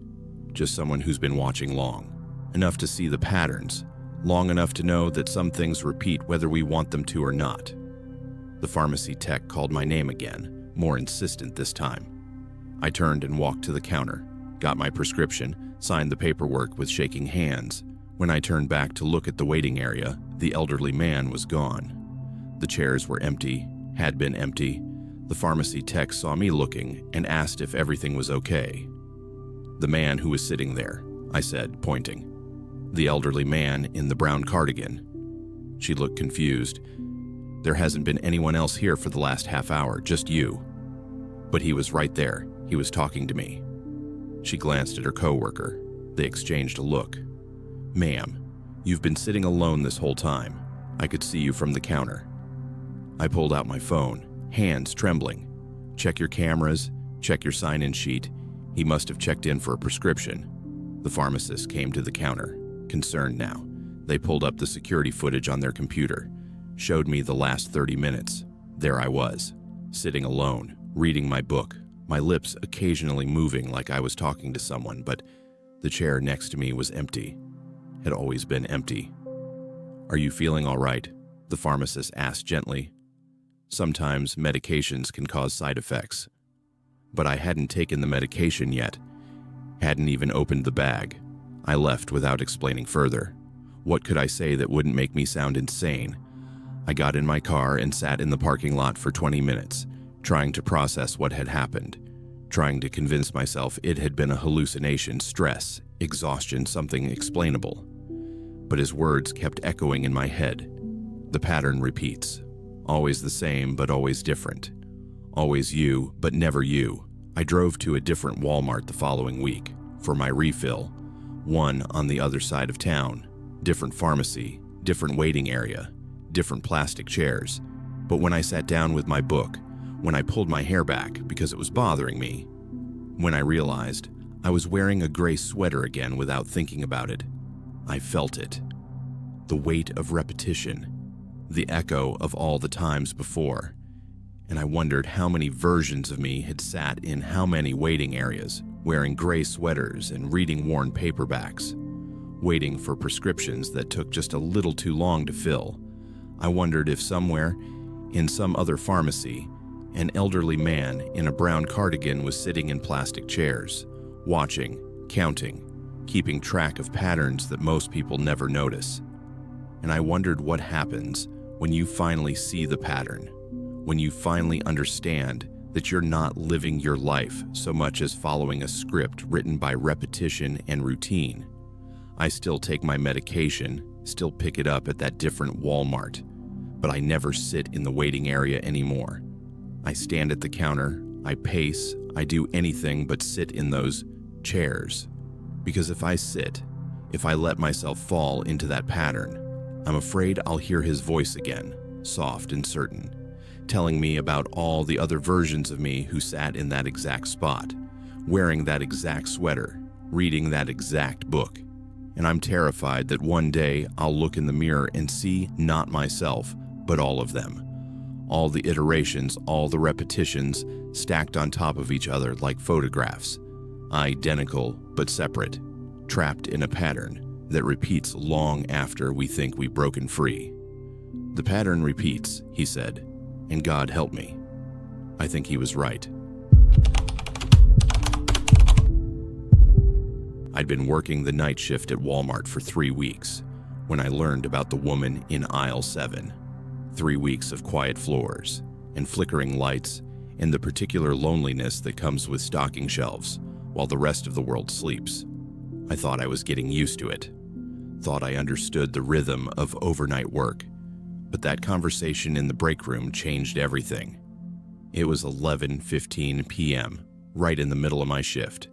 "Just someone who's been watching long, enough to see the patterns, long enough to know that some things repeat whether we want them to or not." The pharmacy tech called my name again, more insistent this time. I turned and walked to the counter, got my prescription, signed the paperwork with shaking hands. When I turned back to look at the waiting area, the elderly man was gone. The chairs were empty, had been empty. The pharmacy tech saw me looking and asked if everything was okay. "The man who was sitting there," I said, pointing. "The elderly man in the brown cardigan." She looked confused. "There hasn't been anyone else here for the last half hour, just you." "But he was right there. He was talking to me." She glanced at her coworker. They exchanged a look. "Ma'am, you've been sitting alone this whole time. I could see you from the counter." I pulled out my phone, hands trembling. "Check your cameras, check your sign-in sheet. He must have checked in for a prescription." The pharmacist came to the counter, concerned now. They pulled up the security footage on their computer, showed me the last 30 minutes. There I was, sitting alone, reading my book, my lips occasionally moving like I was talking to someone, but the chair next to me was empty, had always been empty. "Are you feeling all right?" the pharmacist asked gently. Sometimes medications can cause side effects. But I hadn't taken the medication yet, hadn't even opened the bag. I left without explaining further. What could I say that wouldn't make me sound insane? I got in my car and sat in the parking lot for 20 minutes, trying to process what had happened, trying to convince myself it had been a hallucination, stress, exhaustion, something explainable. But his words kept echoing in my head. The pattern repeats. Always the same, but always different. Always you, but never you. I drove to a different Walmart the following week for my refill, one on the other side of town, different pharmacy, different waiting area, different plastic chairs. But when I sat down with my book, when I pulled my hair back because it was bothering me, when I realized I was wearing a gray sweater again without thinking about it, I felt it. The weight of repetition, the echo of all the times before. And I wondered how many versions of me had sat in how many waiting areas, wearing gray sweaters and reading worn paperbacks, waiting for prescriptions that took just a little too long to fill. I wondered if somewhere, in some other pharmacy, an elderly man in a brown cardigan was sitting in plastic chairs, watching, counting, keeping track of patterns that most people never notice. And I wondered what happens when you finally see the pattern, when you finally understand that you're not living your life so much as following a script written by repetition and routine. I still take my medication, still pick it up at that different Walmart, but I never sit in the waiting area anymore. I stand at the counter, I pace, I do anything but sit in those chairs. Because if I sit, if I let myself fall into that pattern, I'm afraid I'll hear his voice again, soft and certain, telling me about all the other versions of me who sat in that exact spot, wearing that exact sweater, reading that exact book. And I'm terrified that one day I'll look in the mirror and see not myself, but all of them. All the iterations, all the repetitions stacked on top of each other like photographs, identical but separate, trapped in a pattern that repeats long after we think we've broken free. "The pattern repeats," he said, "and God help me." I think he was right. I'd been working the night shift at Walmart for 3 weeks when I learned about the woman in aisle 7. 3 weeks of quiet floors and flickering lights and the particular loneliness that comes with stocking shelves while the rest of the world sleeps. I thought I was getting used to it. Thought I understood the rhythm of overnight work. But that conversation in the break room changed everything. It was 11:15 p.m., right in the middle of my shift.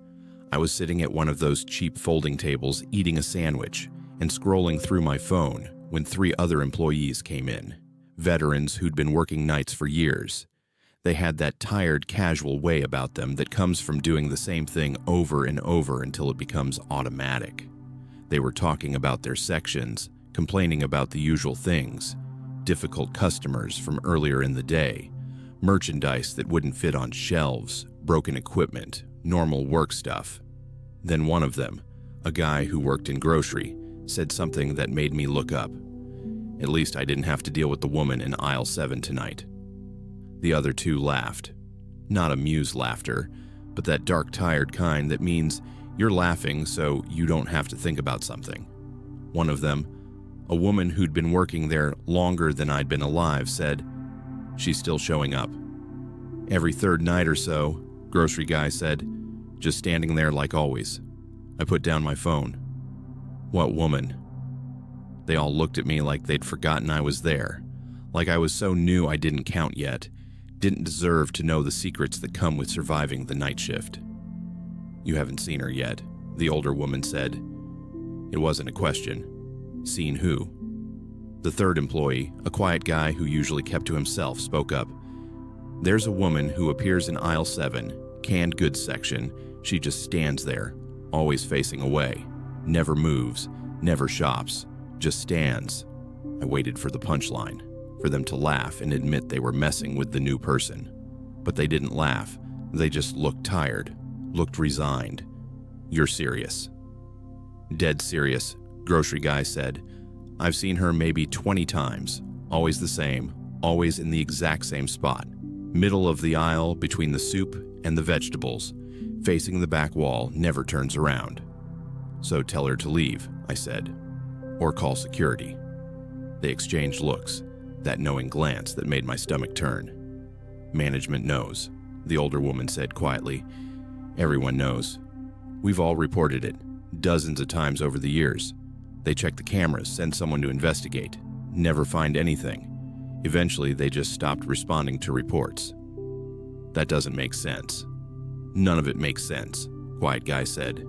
I was sitting at one of those cheap folding tables eating a sandwich and scrolling through my phone when 3 other employees came in, veterans who'd been working nights for years. They had that tired, casual way about them that comes from doing the same thing over and over until it becomes automatic. They were talking about their sections, complaining about the usual things, difficult customers from earlier in the day, merchandise that wouldn't fit on shelves, broken equipment, normal work stuff. Then one of them, a guy who worked in grocery, said something that made me look up. At least I didn't have to deal with the woman in aisle 7 tonight. The other 2 laughed. Not amused laughter, but that dark, tired kind that means you're laughing so you don't have to think about something. One of them, a woman who'd been working there longer than I'd been alive, said, "She's still showing up." "Every 3rd night or so," grocery guy said, "just standing there like always." I put down my phone. "What woman?" They all looked at me like they'd forgotten I was there, like I was so new I didn't count yet, didn't deserve to know the secrets that come with surviving the night shift. "You haven't seen her yet," the older woman said. It wasn't a question. Seen who? The 3rd employee, a quiet guy who usually kept to himself, spoke up. "There's a woman who appears in aisle 7, canned goods section. She just stands there, always facing away. Never moves, never shops, just stands." I waited for the punchline, for them to laugh and admit they were messing with the new person. But they didn't laugh. They just looked tired, looked resigned. "You're serious?" "Dead serious," grocery guy said. "I've seen her maybe 20 times, always the same, always in the exact same spot. Middle of the aisle between the soup and the vegetables, facing the back wall, never turns around." "So tell her to leave," I said, "or call security." They exchanged looks, that knowing glance that made my stomach turn. "Management knows," the older woman said quietly. "Everyone knows. We've all reported it, dozens of times over the years. They check the cameras, send someone to investigate, never find anything. Eventually, they just stopped responding to reports." "That doesn't make sense." "None of it makes sense," quiet guy said.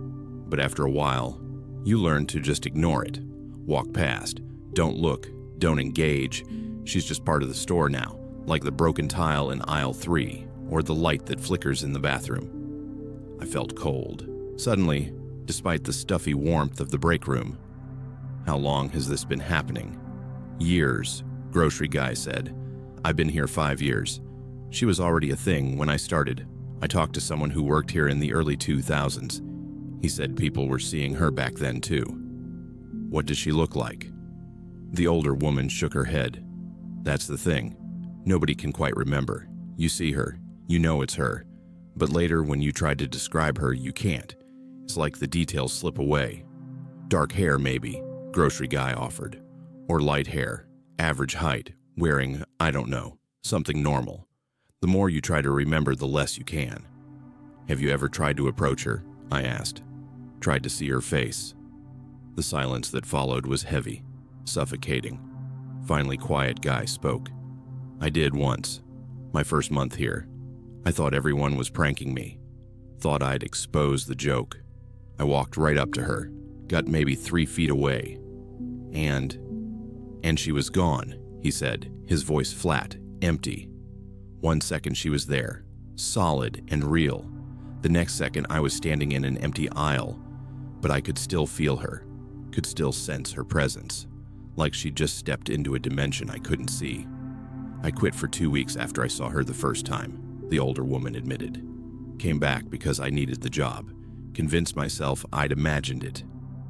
"But after a while, you learn to just ignore it. Walk past, don't look, don't engage. She's just part of the store now, like the broken tile in aisle 3, or the light that flickers in the bathroom." I felt cold, suddenly, despite the stuffy warmth of the break room. "How long has this been happening?" "Years," grocery guy said. "I've been here 5 years. She was already a thing when I started. I talked to someone who worked here in the early 2000s. He said people were seeing her back then too." "What does she look like?" The older woman shook her head. "That's the thing. Nobody can quite remember. You see her, you know it's her. But later when you try to describe her, you can't. It's like the details slip away. Dark hair maybe," grocery guy offered. "Or light hair, average height, wearing, I don't know, something normal. The more you try to remember, the less you can." "Have you ever tried to approach her?" I asked. "Tried to see her face?" The silence that followed was heavy, suffocating. Finally, quiet guy spoke. "I did once. My first month here. I thought everyone was pranking me. Thought I'd expose the joke. I walked right up to her, got maybe 3 feet away. And she was gone," he said, his voice flat, empty. "1 second she was there, solid and real. The next second I was standing in an empty aisle, but I could still feel her, could still sense her presence, like she'd just stepped into a dimension I couldn't see. I quit for 2 weeks after I saw her the first time," the older woman admitted. "Came back because I needed the job, convinced myself I'd imagined it.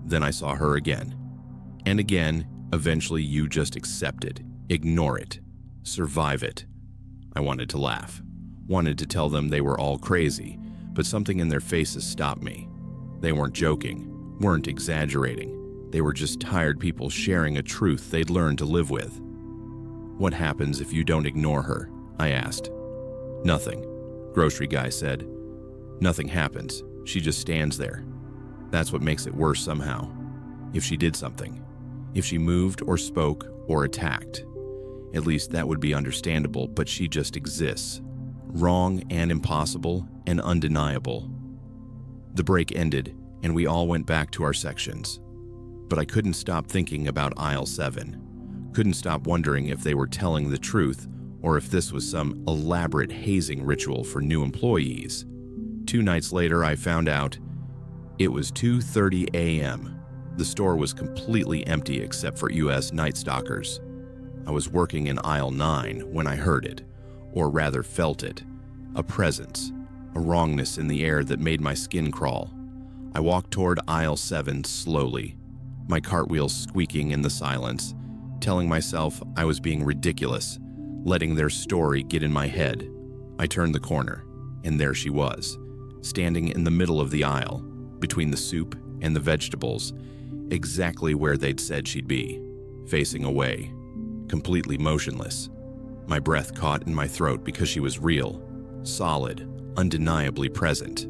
Then I saw her again. And again, eventually you just accept it, ignore it, survive it." I wanted to laugh, wanted to tell them they were all crazy, but something in their faces stopped me. They weren't joking, weren't exaggerating. They were just tired people sharing a truth they'd learned to live with. "What happens if you don't ignore her?" I asked. "Nothing," grocery guy said. "Nothing happens. She just stands there. That's what makes it worse somehow. If she did something, if she moved or spoke or attacked, at least that would be understandable, but she just exists, wrong and impossible and undeniable. The break ended, and we all went back to our sections. But I couldn't stop thinking about aisle 7. Couldn't stop wondering if they were telling the truth or if this was some elaborate hazing ritual for new employees. 2 nights later, I found out it was 2:30 a.m. The store was completely empty except for U.S. Night Stalkers. I was working in aisle 9 when I heard it, or rather felt it, a presence, a wrongness in the air that made my skin crawl. I walked toward aisle 7 slowly, my cartwheels squeaking in the silence, telling myself I was being ridiculous, letting their story get in my head. I turned the corner, and there she was, standing in the middle of the aisle, between the soup and the vegetables, exactly where they'd said she'd be, facing away, completely motionless. My breath caught in my throat because she was real, solid, undeniably present.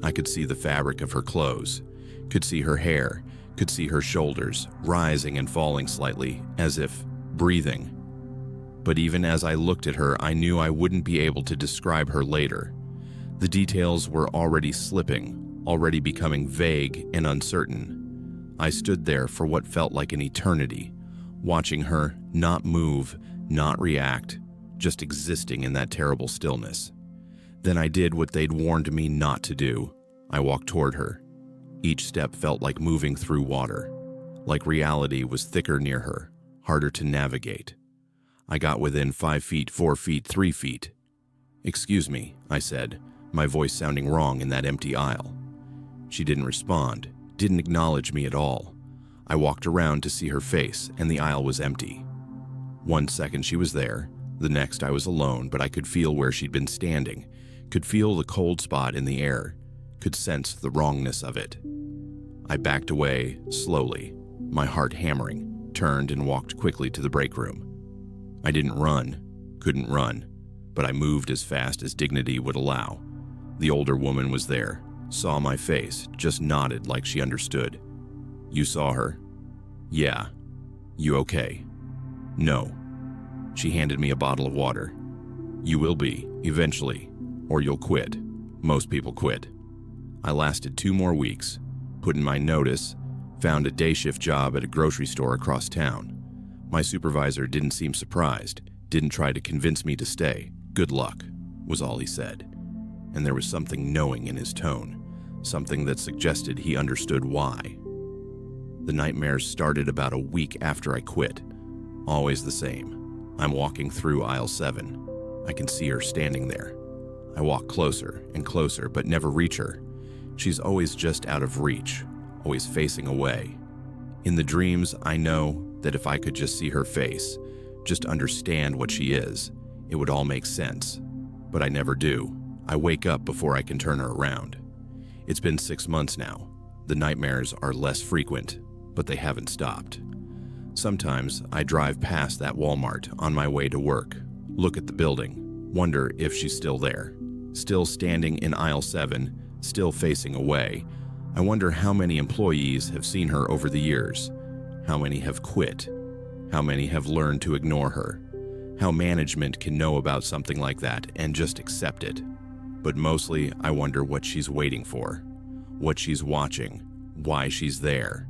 I could see the fabric of her clothes, could see her hair, could see her shoulders rising and falling slightly, as if breathing. But even as I looked at her, I knew I wouldn't be able to describe her later. The details were already slipping, already becoming vague and uncertain. I stood there for what felt like an eternity, watching her not move, not react, just existing in that terrible stillness. Then I did what they'd warned me not to do. I walked toward her. Each step felt like moving through water, like reality was thicker near her, harder to navigate. I got within 5 feet, 4 feet, 3 feet. "Excuse me," I said, my voice sounding wrong in that empty aisle. She didn't respond, didn't acknowledge me at all. I walked around to see her face, and the aisle was empty. 1 second she was there, the next I was alone, but I could feel where she'd been standing, could feel the cold spot in the air, could sense the wrongness of it. I backed away, slowly, my heart hammering, turned and walked quickly to the break room. I didn't run, couldn't run, but I moved as fast as dignity would allow. The older woman was there, saw my face, just nodded like she understood. "You saw her?" "Yeah." "You okay?" "No." She handed me a bottle of water. "You will be, eventually, or you'll quit. Most people quit." I lasted 2 more weeks, put in my notice, found a day shift job at a grocery store across town. My supervisor didn't seem surprised, didn't try to convince me to stay. "Good luck," was all he said. And there was something knowing in his tone, something that suggested he understood why. The nightmares started about a week after I quit. Always the same. I'm walking through aisle 7. I can see her standing there. I walk closer and closer, but never reach her. She's always just out of reach, always facing away. In the dreams, I know that if I could just see her face, just understand what she is, it would all make sense. But I never do. I wake up before I can turn her around. It's been 6 months now. The nightmares are less frequent, but they haven't stopped. Sometimes I drive past that Walmart on my way to work, look at the building, wonder if she's still there, still standing in aisle 7, still facing away. I wonder how many employees have seen her over the years, how many have quit, how many have learned to ignore her, how management can know about something like that and just accept it. But mostly, I wonder what she's waiting for, what she's watching, why she's there.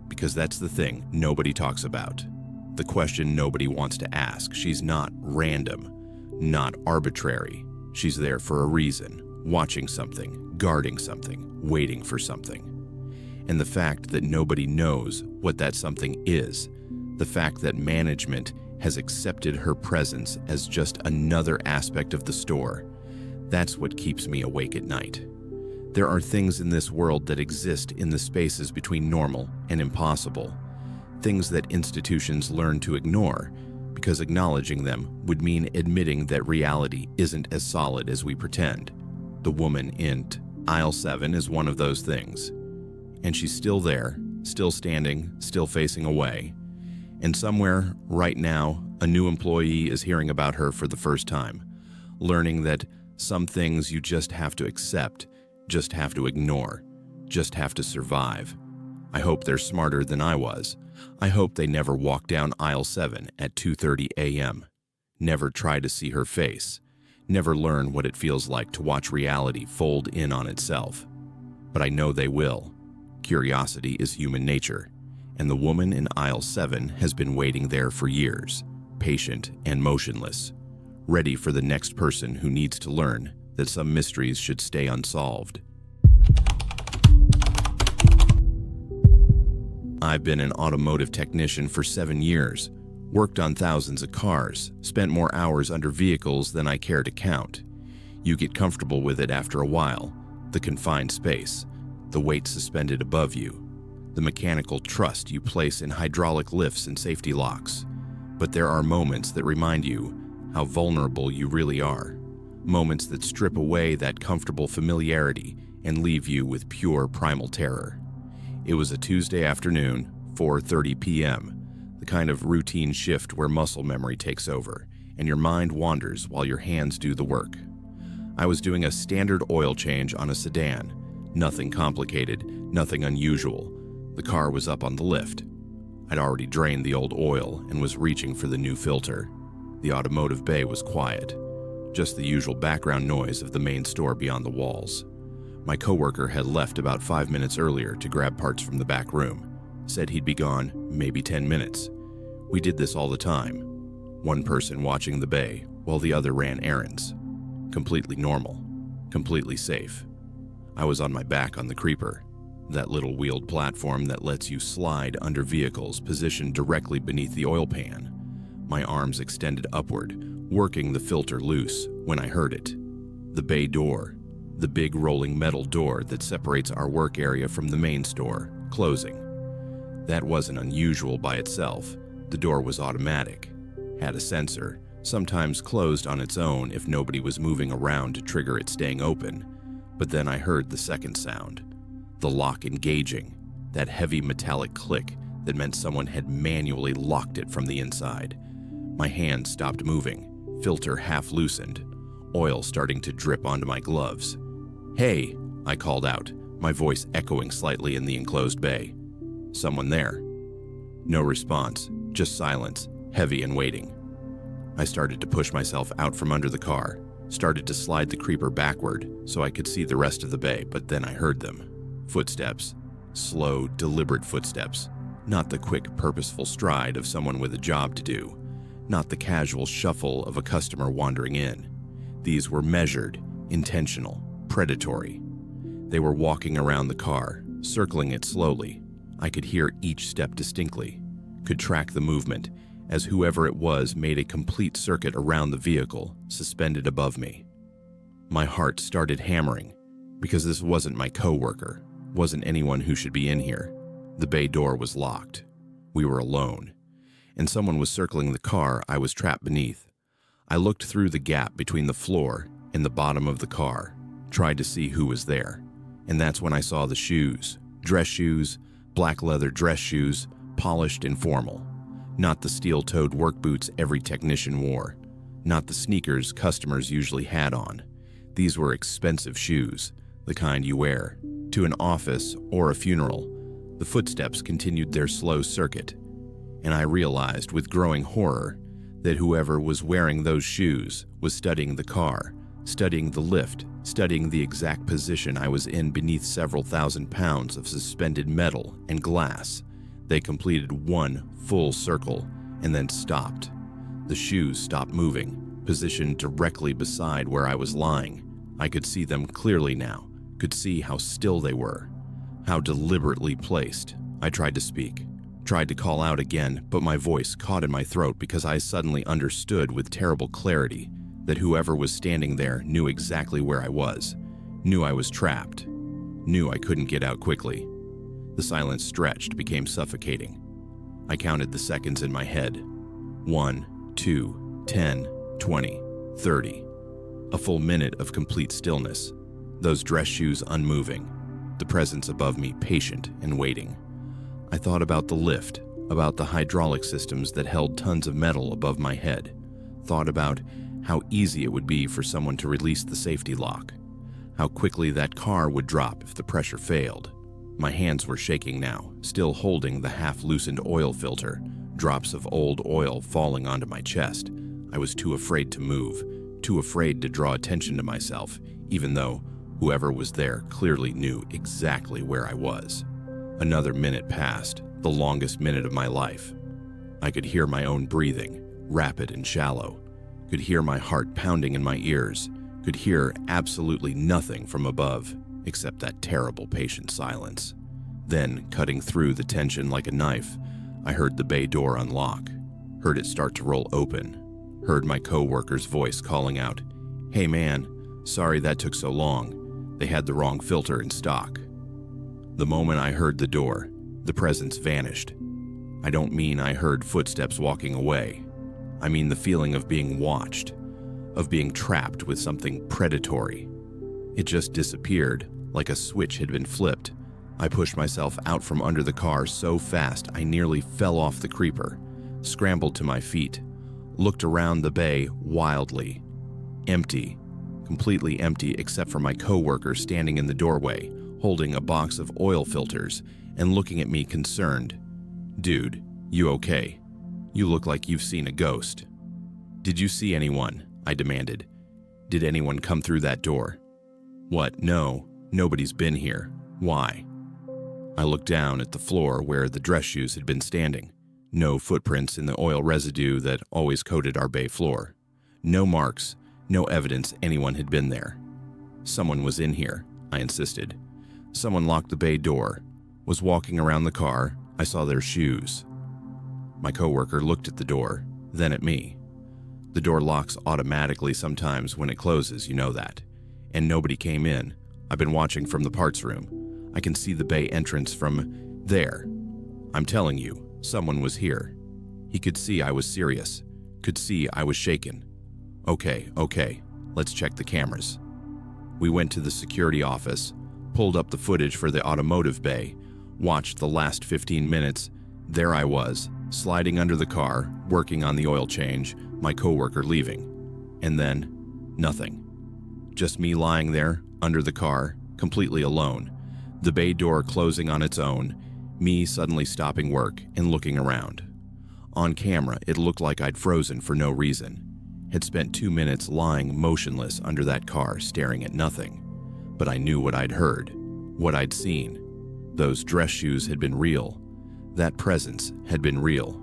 Because that's the thing nobody talks about. The question nobody wants to ask. She's not random, not arbitrary. She's there for a reason, watching something, guarding something, waiting for something. And the fact that nobody knows what that something is, the fact that management has accepted her presence as just another aspect of the store, that's what keeps me awake at night. There are things in this world that exist in the spaces between normal and impossible, things that institutions learn to ignore, because acknowledging them would mean admitting that reality isn't as solid as we pretend. The woman in aisle 7 is one of those things. And she's still there, still standing, still facing away. And somewhere, right now, a new employee is hearing about her for the first time, learning that some things you just have to accept, just have to ignore, just have to survive. I hope they're smarter than I was. I hope they never walk down aisle 7 at 2:30 a.m., never try to see her face, never learn what it feels like to watch reality fold in on itself. But I know they will. Curiosity is human nature, and the woman in aisle 7 has been waiting there for years, patient and motionless, ready for the next person who needs to learn that some mysteries should stay unsolved. I've been an automotive technician for 7 years, worked on thousands of cars, spent more hours under vehicles than I care to count. You get comfortable with it after a while, the confined space, the weight suspended above you, the mechanical trust you place in hydraulic lifts and safety locks. But there are moments that remind you how vulnerable you really are, moments that strip away that comfortable familiarity and leave you with pure primal terror. It was a Tuesday afternoon, 4:30 p.m., the kind of routine shift where muscle memory takes over and your mind wanders while your hands do the work. I was doing a standard oil change on a sedan. Nothing complicated, nothing unusual. The car was up on the lift. I'd already drained the old oil and was reaching for the new filter. The automotive bay was quiet, just the usual background noise of the main store beyond the walls. My coworker had left about 5 minutes earlier to grab parts from the back room. Said he'd be gone maybe 10 minutes. We did this all the time. One person watching the bay while the other ran errands. Completely normal, completely safe. I was on my back on the creeper, that little wheeled platform that lets you slide under vehicles positioned directly beneath the oil pan. My arms extended upward, working the filter loose when I heard it. The bay door, the big rolling metal door that separates our work area from the main store, closing. That wasn't unusual by itself. The door was automatic, had a sensor, sometimes closed on its own if nobody was moving around to trigger it staying open. But then I heard the second sound, the lock engaging, that heavy metallic click that meant someone had manually locked it from the inside. My hand stopped moving, filter half loosened, oil starting to drip onto my gloves. "Hey," I called out, my voice echoing slightly in the enclosed bay. "Someone there?" No response, just silence, heavy and waiting. I started to push myself out from under the car, started to slide the creeper backward so I could see the rest of the bay, but then I heard them. Footsteps. Slow, deliberate footsteps. Not the quick, purposeful stride of someone with a job to do. Not the casual shuffle of a customer wandering in. These were measured, intentional, predatory. They were walking around the car, circling it slowly. I could hear each step distinctly, could track the movement as whoever it was made a complete circuit around the vehicle, suspended above me. My heart started hammering, because this wasn't my coworker, wasn't anyone who should be in here. The bay door was locked. We were alone, and someone was circling the car I was trapped beneath. I looked through the gap between the floor and the bottom of the car, tried to see who was there, and that's when I saw the shoes, dress shoes, black leather dress shoes, polished and formal. Not the steel-toed work boots every technician wore, not the sneakers customers usually had on. These were expensive shoes, the kind you wear to an office or a funeral. The footsteps continued their slow circuit, and I realized with growing horror that whoever was wearing those shoes was studying the car, studying the lift, studying the exact position I was in beneath several thousand pounds of suspended metal and glass. They completed one full circle and then stopped. The shoes stopped moving, positioned directly beside where I was lying. I could see them clearly now, could see how still they were, how deliberately placed. I tried to speak, tried to call out again, but my voice caught in my throat because I suddenly understood with terrible clarity that whoever was standing there knew exactly where I was, knew I was trapped, knew I couldn't get out quickly. The silence stretched, became suffocating. I counted the seconds in my head. 1, 2, 10, 20, 30. A full minute of complete stillness. Those dress shoes unmoving. The presence above me patient and waiting. I thought about the lift, about the hydraulic systems that held tons of metal above my head. Thought about how easy it would be for someone to release the safety lock. How quickly that car would drop if the pressure failed. My hands were shaking now, still holding the half-loosened oil filter, drops of old oil falling onto my chest. I was too afraid to move, too afraid to draw attention to myself, even though whoever was there clearly knew exactly where I was. Another minute passed, the longest minute of my life. I could hear my own breathing, rapid and shallow, could hear my heart pounding in my ears, could hear absolutely nothing from above except that terrible patient silence. Then, cutting through the tension like a knife, I heard the bay door unlock, heard it start to roll open, heard my coworker's voice calling out, "Hey man, sorry that took so long. They had the wrong filter in stock." The moment I heard the door, the presence vanished. I don't mean I heard footsteps walking away. I mean the feeling of being watched, of being trapped with something predatory. It just disappeared, like a switch had been flipped. I pushed myself out from under the car so fast I nearly fell off the creeper, scrambled to my feet, looked around the bay wildly. Empty, completely empty except for my coworker standing in the doorway, holding a box of oil filters and looking at me concerned. "Dude, you okay? You look like you've seen a ghost." "Did you see anyone?" I demanded. "Did anyone come through that door?" "What? No, nobody's been here. Why?" I looked down at the floor where the dress shoes had been standing. No footprints in the oil residue that always coated our bay floor. No marks, no evidence anyone had been there. "Someone was in here," I insisted. "Someone locked the bay door, was walking around the car. I saw their shoes." My coworker looked at the door, then at me. "The door locks automatically sometimes when it closes, you know that. And nobody came in. I've been watching from the parts room. I can see the bay entrance from there. I'm telling you, someone was here." He could see I was serious, could see I was shaken. Okay, let's check the cameras." We went to the security office, pulled up the footage for the automotive bay, watched the last 15 minutes. There I was, sliding under the car, working on the oil change, my coworker leaving. And then, nothing. Just me lying there, under the car, completely alone. The bay door closing on its own, me suddenly stopping work and looking around. On camera, it looked like I'd frozen for no reason. Had spent 2 minutes lying motionless under that car, staring at nothing. But I knew what I'd heard, what I'd seen. Those dress shoes had been real. That presence had been real.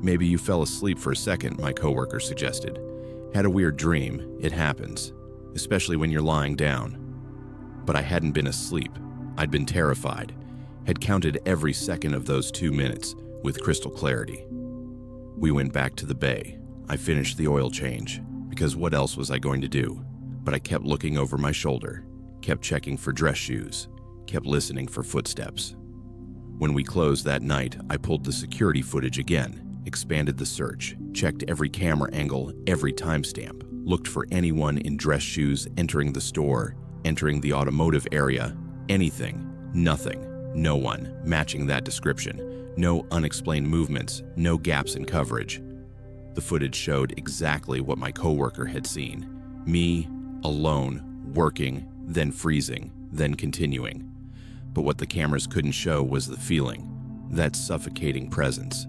"Maybe you fell asleep for a second," my coworker suggested. "Had a weird dream. It happens, especially when you're lying down." But I hadn't been asleep. I'd been terrified. Had counted every second of those 2 minutes with crystal clarity. We went back to the bay. I finished the oil change, because what else was I going to do? But I kept looking over my shoulder, kept checking for dress shoes, kept listening for footsteps. When we closed that night, I pulled the security footage again, expanded the search, checked every camera angle, every timestamp, looked for anyone in dress shoes entering the store, entering the automotive area, anything, nothing, no one matching that description, no unexplained movements, no gaps in coverage. The footage showed exactly what my coworker had seen. Me, alone, working, then freezing, then continuing. But what the cameras couldn't show was the feeling, that suffocating presence,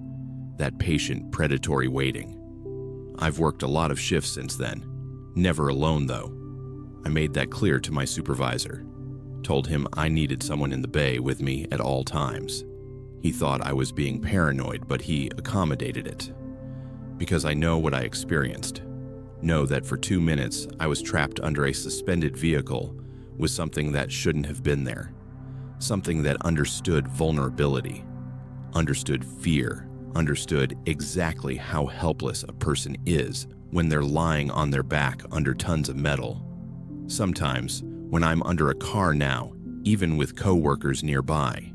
that patient predatory waiting. I've worked a lot of shifts since then, never alone though. I made that clear to my supervisor. Told him I needed someone in the bay with me at all times. He thought I was being paranoid, but he accommodated it. Because I know what I experienced. Know that for 2 minutes I was trapped under a suspended vehicle with something that shouldn't have been there. Something that understood vulnerability, understood fear, understood exactly how helpless a person is when they're lying on their back under tons of metal. Sometimes, when I'm under a car now, even with coworkers nearby,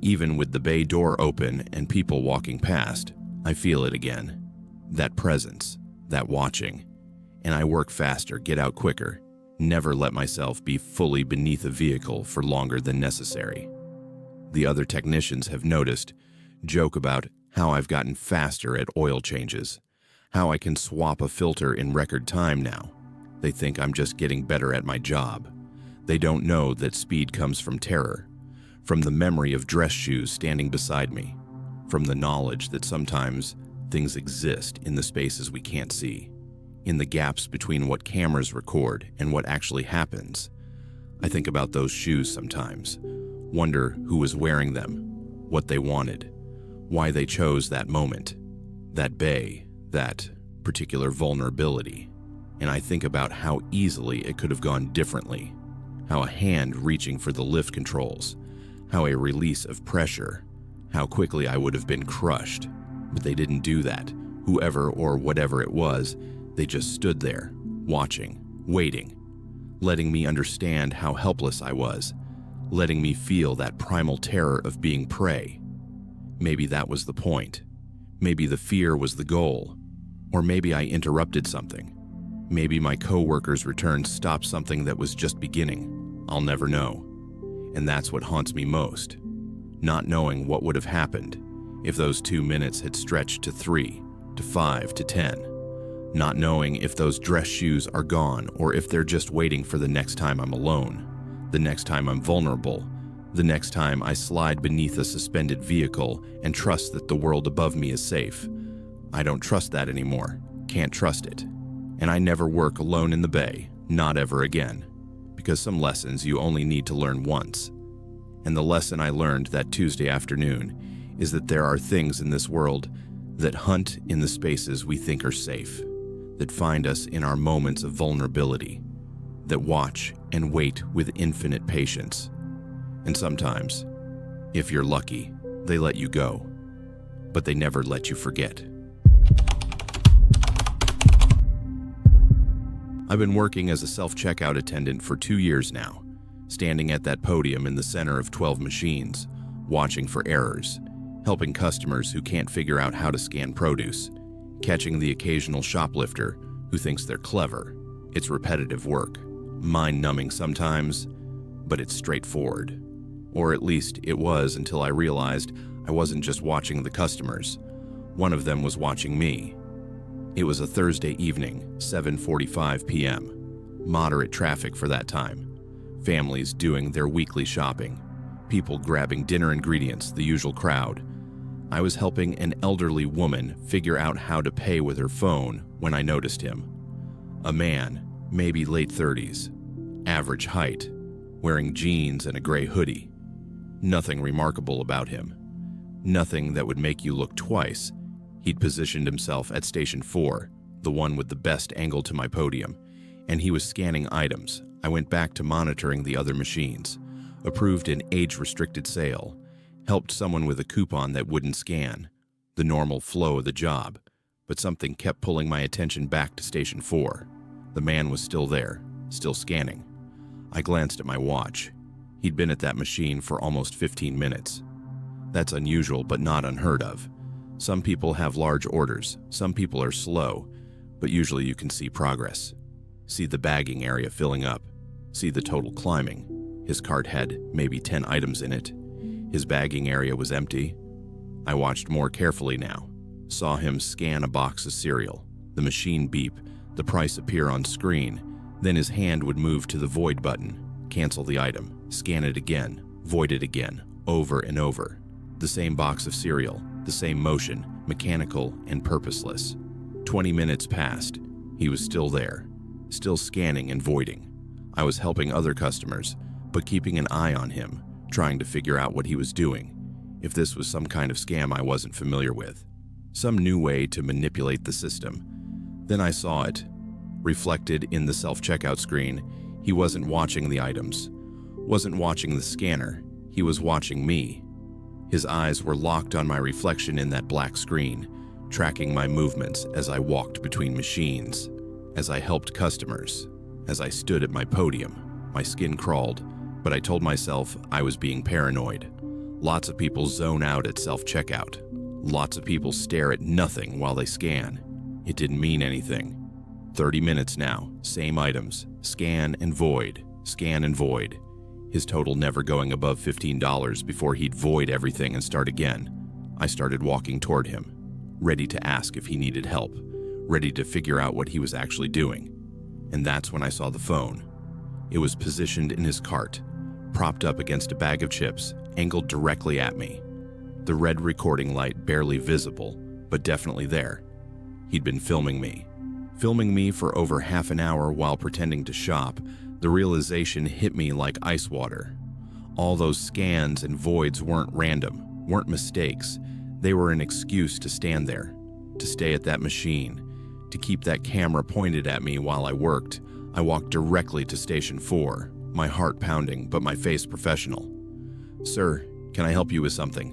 even with the bay door open and people walking past, I feel it again. That presence, that watching. And I work faster, get out quicker, never let myself be fully beneath a vehicle for longer than necessary. The other technicians have noticed, joke about how I've gotten faster at oil changes, how I can swap a filter in record time now. They think I'm just getting better at my job. They don't know that speed comes from terror, from the memory of dress shoes standing beside me, from the knowledge that sometimes things exist in the spaces we can't see, in the gaps between what cameras record and what actually happens. I think about those shoes sometimes, wonder who was wearing them, what they wanted, why they chose that moment, that bay, that particular vulnerability. And I think about how easily it could have gone differently, how a hand reaching for the lift controls, how a release of pressure, how quickly I would have been crushed. But they didn't do that. Whoever or whatever it was, they just stood there, watching, waiting, letting me understand how helpless I was, letting me feel that primal terror of being prey. Maybe that was the point. Maybe the fear was the goal. Or maybe I interrupted something. Maybe my coworker's return stopped something that was just beginning. I'll never know. And that's what haunts me most. Not knowing what would have happened if those 2 minutes had stretched to 3, to 5, to 10. Not knowing if those dress shoes are gone or if they're just waiting for the next time I'm alone, the next time I'm vulnerable, the next time I slide beneath a suspended vehicle and trust that the world above me is safe. I don't trust that anymore. Can't trust it. And I never work alone in the bay, not ever again. Because some lessons you only need to learn once. And the lesson I learned that Tuesday afternoon is that there are things in this world that hunt in the spaces we think are safe, that find us in our moments of vulnerability, that watch and wait with infinite patience. And sometimes, if you're lucky, they let you go, but they never let you forget. I've been working as a self-checkout attendant for 2 years now, standing at that podium in the center of 12 machines, watching for errors, helping customers who can't figure out how to scan produce, catching the occasional shoplifter who thinks they're clever. It's repetitive work, mind-numbing sometimes, but it's straightforward. Or at least it was until I realized I wasn't just watching the customers. One of them was watching me. It was a Thursday evening, 7:45 p.m. Moderate traffic for that time. Families doing their weekly shopping. People grabbing dinner ingredients, the usual crowd. I was helping an elderly woman figure out how to pay with her phone when I noticed him. A man, maybe late 30s, average height, wearing jeans and a gray hoodie. Nothing remarkable about him. Nothing that would make you look twice. He'd positioned himself at Station 4, the one with the best angle to my podium, and he was scanning items. I went back to monitoring the other machines, approved an age-restricted sale, helped someone with a coupon that wouldn't scan, the normal flow of the job, but something kept pulling my attention back to Station 4. The man was still there, still scanning. I glanced at my watch. He'd been at that machine for almost 15 minutes. That's unusual, but not unheard of. Some people have large orders, some people are slow, but usually you can see progress. See the bagging area filling up, see the total climbing. His cart had maybe 10 items in it. His bagging area was empty. I watched more carefully now, saw him scan a box of cereal, the machine beep, the price appear on screen, then his hand would move to the void button, cancel the item, scan it again, void it again, over and over. The same box of cereal, the same motion, mechanical and purposeless. 20 minutes passed. He was still there, still scanning and voiding. I was helping other customers, but keeping an eye on him, trying to figure out what he was doing, if this was some kind of scam I wasn't familiar with, some new way to manipulate the system. Then I saw it. Reflected in the self-checkout screen, he wasn't watching the items, wasn't watching the scanner, he was watching me. His eyes were locked on my reflection in that black screen, tracking my movements as I walked between machines, as I helped customers, as I stood at my podium. My skin crawled, but I told myself I was being paranoid. Lots of people zone out at self-checkout. Lots of people stare at nothing while they scan. It didn't mean anything. 30 minutes now, same items, scan and void, scan and void. His total never going above $15 before he'd void everything and start again. I started walking toward him, ready to ask if he needed help, ready to figure out what he was actually doing. And that's when I saw the phone. It was positioned in his cart, propped up against a bag of chips, angled directly at me. The red recording light barely visible, but definitely there. He'd been filming me, Filming me for over half an hour while pretending to shop, the realization hit me like ice water. All those scans and voids weren't random, weren't mistakes. They were an excuse to stand there, to stay at that machine, to keep that camera pointed at me while I worked. I walked directly to Station 4, my heart pounding, but my face professional. "Sir, can I help you with something?"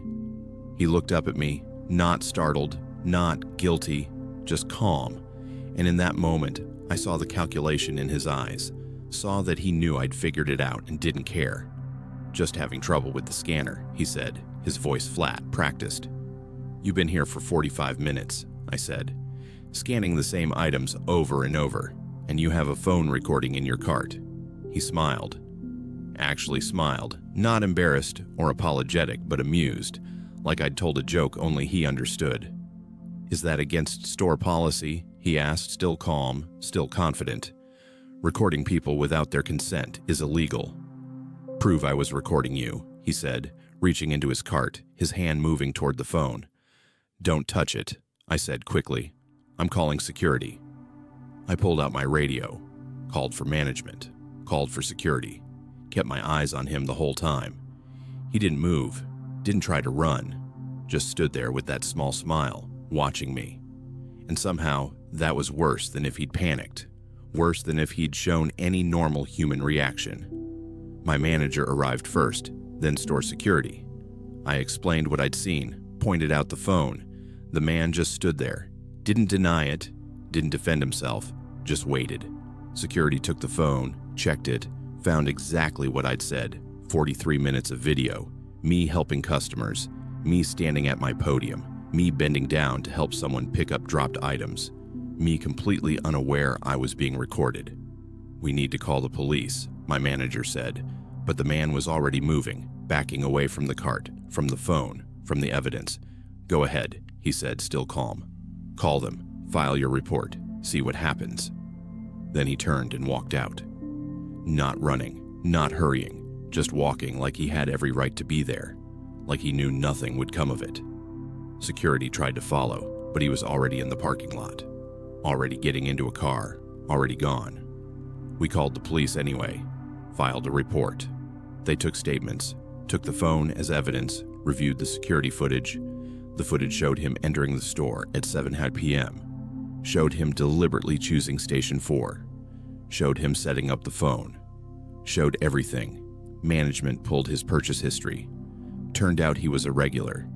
He looked up at me, not startled, not guilty, just calm. And in that moment, I saw the calculation in his eyes, saw that he knew I'd figured it out and didn't care. "Just having trouble with the scanner," he said, his voice flat, practiced. "You've been here for 45 minutes, I said, "scanning the same items over and over, and you have a phone recording in your cart." He smiled. Actually smiled, not embarrassed or apologetic, but amused, like I'd told a joke only he understood. "Is that against store policy?" he asked, still calm, still confident. "Recording people without their consent is illegal." "Prove I was recording you," he said, reaching into his cart, his hand moving toward the phone. "Don't touch it," I said quickly. "I'm calling security." I pulled out my radio, called for management, called for security, kept my eyes on him the whole time. He didn't move, didn't try to run, just stood there with that small smile, watching me. And somehow, that was worse than if he'd panicked, worse than if he'd shown any normal human reaction. My manager arrived first, then store security. I explained what I'd seen, pointed out the phone. The man just stood there, didn't deny it, didn't defend himself, just waited. Security took the phone, checked it, found exactly what I'd said. 43 minutes of video, me helping customers, me standing at my podium, me bending down to help someone pick up dropped items, me completely unaware I was being recorded. "We need to call the police," my manager said, but the man was already moving, backing away from the cart, from the phone, from the evidence. "Go ahead," he said, still calm. "Call them, file your report, see what happens." Then he turned and walked out. Not running, not hurrying, just walking like he had every right to be there, like he knew nothing would come of it. Security tried to follow, but he was already in the parking lot, already getting into a car, already gone. We called the police anyway, filed a report. They took statements, took the phone as evidence, reviewed the security footage. The footage showed him entering the store at 7 p.m., showed him deliberately choosing Station 4, showed him setting up the phone, showed everything. Management pulled his purchase history. Turned out he was a regular,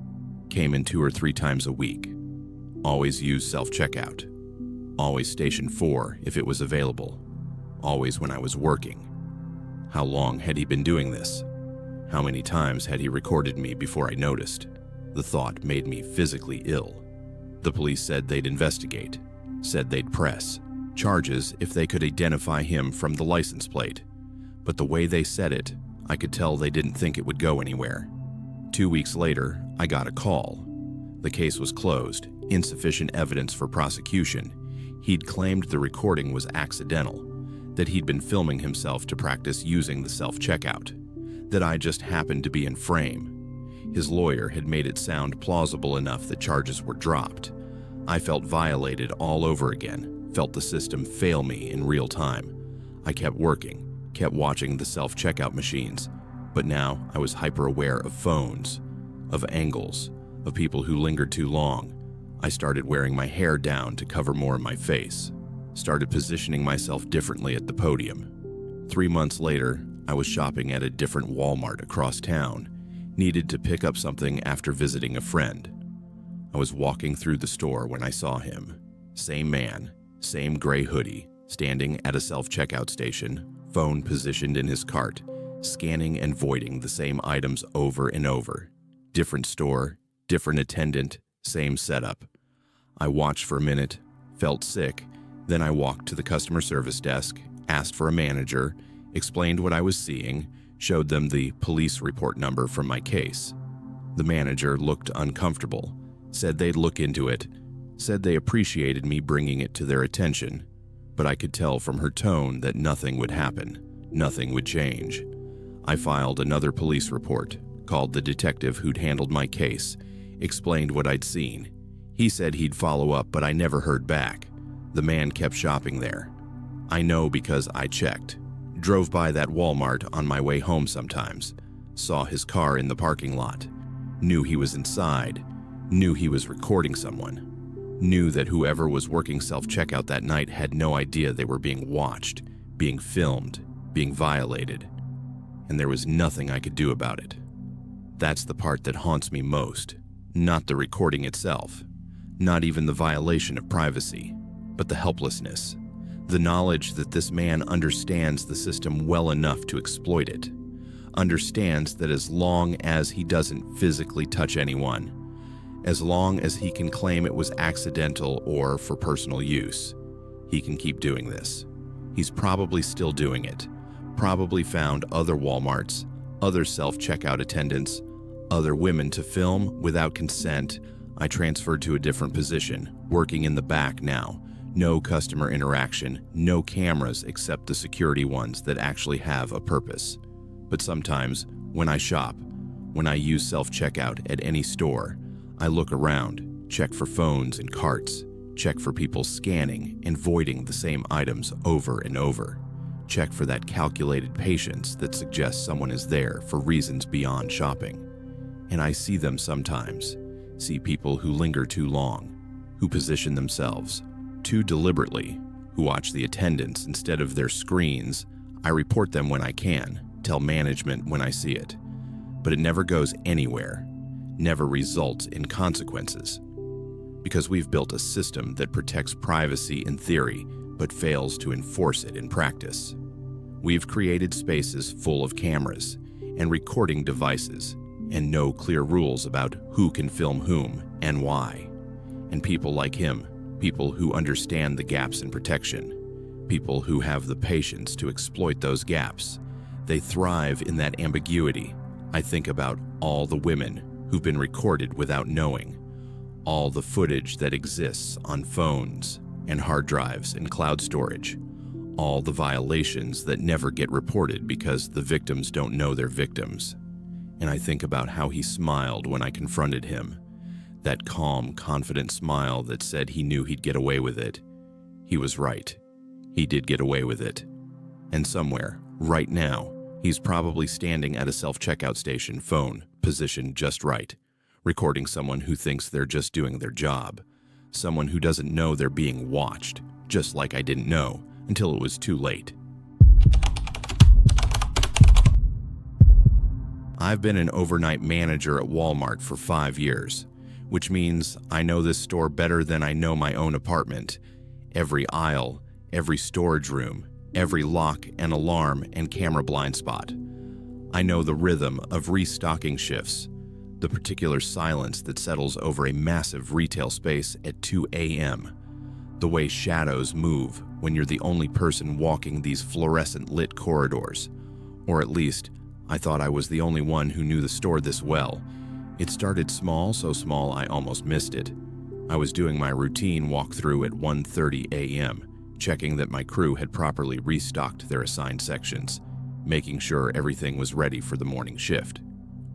came in 2 or 3 times a week, always used self-checkout, always Station 4 if it was available, always when I was working. How long had he been doing this? How many times had he recorded me before I noticed? The thought made me physically ill. The police said they'd investigate, said they'd press charges if they could identify him from the license plate. But the way they said it, I could tell they didn't think it would go anywhere. 2 weeks later, I got a call. The case was closed, insufficient evidence for prosecution. He'd claimed the recording was accidental, that he'd been filming himself to practice using the self-checkout, that I just happened to be in frame. His lawyer had made it sound plausible enough that charges were dropped. I felt violated all over again, felt the system fail me in real time. I kept working, kept watching the self-checkout machines, but now I was hyper-aware of phones, of angles, of people who lingered too long. I started wearing my hair down to cover more of my face, started positioning myself differently at the podium. 3 months later, I was shopping at a different Walmart across town, needed to pick up something after visiting a friend. I was walking through the store when I saw him. Same man, same gray hoodie, standing at a self-checkout station, phone positioned in his cart, scanning and voiding the same items over and over. Different store, different attendant, same setup. I watched for a minute, felt sick, then I walked to the customer service desk, asked for a manager, explained what I was seeing, showed them the police report number from my case. The manager looked uncomfortable, said they'd look into it, said they appreciated me bringing it to their attention, but I could tell from her tone that nothing would happen, nothing would change. I filed another police report, called the detective who'd handled my case, explained what I'd seen. He said he'd follow up, but I never heard back. The man kept shopping there. I know because I checked. Drove by that Walmart on my way home sometimes. Saw his car in the parking lot. Knew he was inside. Knew he was recording someone. Knew that whoever was working self-checkout that night had no idea they were being watched, being filmed, being violated. And there was nothing I could do about it. That's the part that haunts me most. Not the recording itself. Not even the violation of privacy. But the helplessness. The knowledge that this man understands the system well enough to exploit it. Understands that as long as he doesn't physically touch anyone, as long as he can claim it was accidental or for personal use, he can keep doing this. He's probably still doing it. Probably found other Walmarts, other self-checkout attendants, other women to film without consent. I transferred to a different position, working in the back now. No customer interaction, no cameras except the security ones that actually have a purpose. But sometimes, when I shop, when I use self-checkout at any store, I look around, check for phones and carts, check for people scanning and voiding the same items over and over, check for that calculated patience that suggests someone is there for reasons beyond shopping. And I see them sometimes, see people who linger too long, who position themselves too deliberately, who watch the attendants instead of their screens. I report them when I can, tell management when I see it. But it never goes anywhere, never results in consequences. Because we've built a system that protects privacy in theory, but fails to enforce it in practice. We've created spaces full of cameras and recording devices, and no clear rules about who can film whom and why. And people like him, people who understand the gaps in protection, people who have the patience to exploit those gaps, they thrive in that ambiguity. I think about all the women who've been recorded without knowing, all the footage that exists on phones and hard drives and cloud storage, all the violations that never get reported because the victims don't know they're victims. And I think about how he smiled when I confronted him. That calm, confident smile that said he knew he'd get away with it. He was right. He did get away with it. And somewhere, right now, he's probably standing at a self-checkout station, phone positioned just right, recording someone who thinks they're just doing their job, someone who doesn't know they're being watched, just like I didn't know until it was too late. I've been an overnight manager at Walmart for 5 years. Which means I know this store better than I know my own apartment. Every aisle, every storage room, every lock and alarm and camera blind spot. I know the rhythm of restocking shifts, the particular silence that settles over a massive retail space at 2 a.m., the way shadows move when you're the only person walking these fluorescent lit corridors. Or at least, I thought I was the only one who knew the store this well. It started small, so small I almost missed it. I was doing my routine walkthrough at 1:30 a.m., checking that my crew had properly restocked their assigned sections, making sure everything was ready for the morning shift,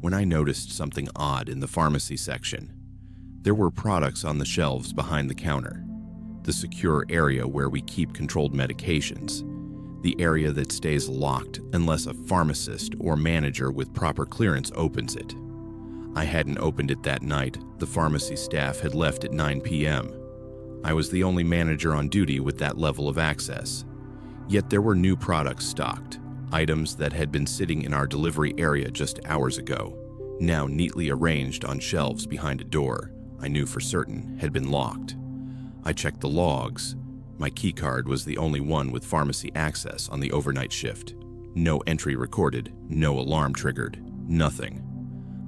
when I noticed something odd in the pharmacy section. There were products on the shelves behind the counter, the secure area where we keep controlled medications, the area that stays locked unless a pharmacist or manager with proper clearance opens it. I hadn't opened it that night. The pharmacy staff had left at 9 p.m. I was the only manager on duty with that level of access. Yet there were new products stocked, items that had been sitting in our delivery area just hours ago, now neatly arranged on shelves behind a door I knew for certain had been locked. I checked the logs. My keycard was the only one with pharmacy access on the overnight shift. No entry recorded, no alarm triggered, nothing.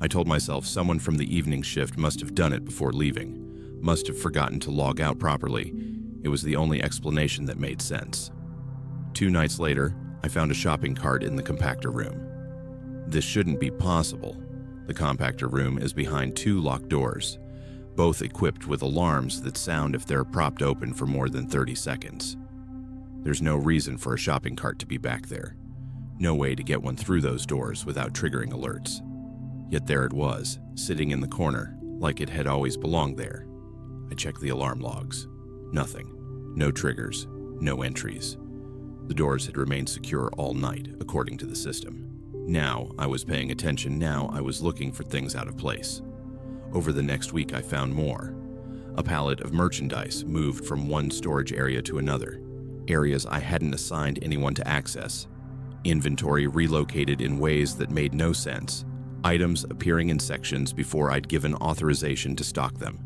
I told myself someone from the evening shift must have done it before leaving, must have forgotten to log out properly. It was the only explanation that made sense. 2 nights later, I found a shopping cart in the compactor room. This shouldn't be possible. The compactor room is behind 2 locked doors, both equipped with alarms that sound if they're propped open for more than 30 seconds. There's no reason for a shopping cart to be back there. No way to get one through those doors without triggering alerts. Yet there it was, sitting in the corner, like it had always belonged there. I checked the alarm logs. Nothing. No triggers, no entries. The doors had remained secure all night, according to the system. Now I was paying attention. Now I was looking for things out of place. Over the next week, I found more. A pallet of merchandise moved from one storage area to another, areas I hadn't assigned anyone to access. Inventory relocated in ways that made no sense, items appearing in sections before I'd given authorization to stock them.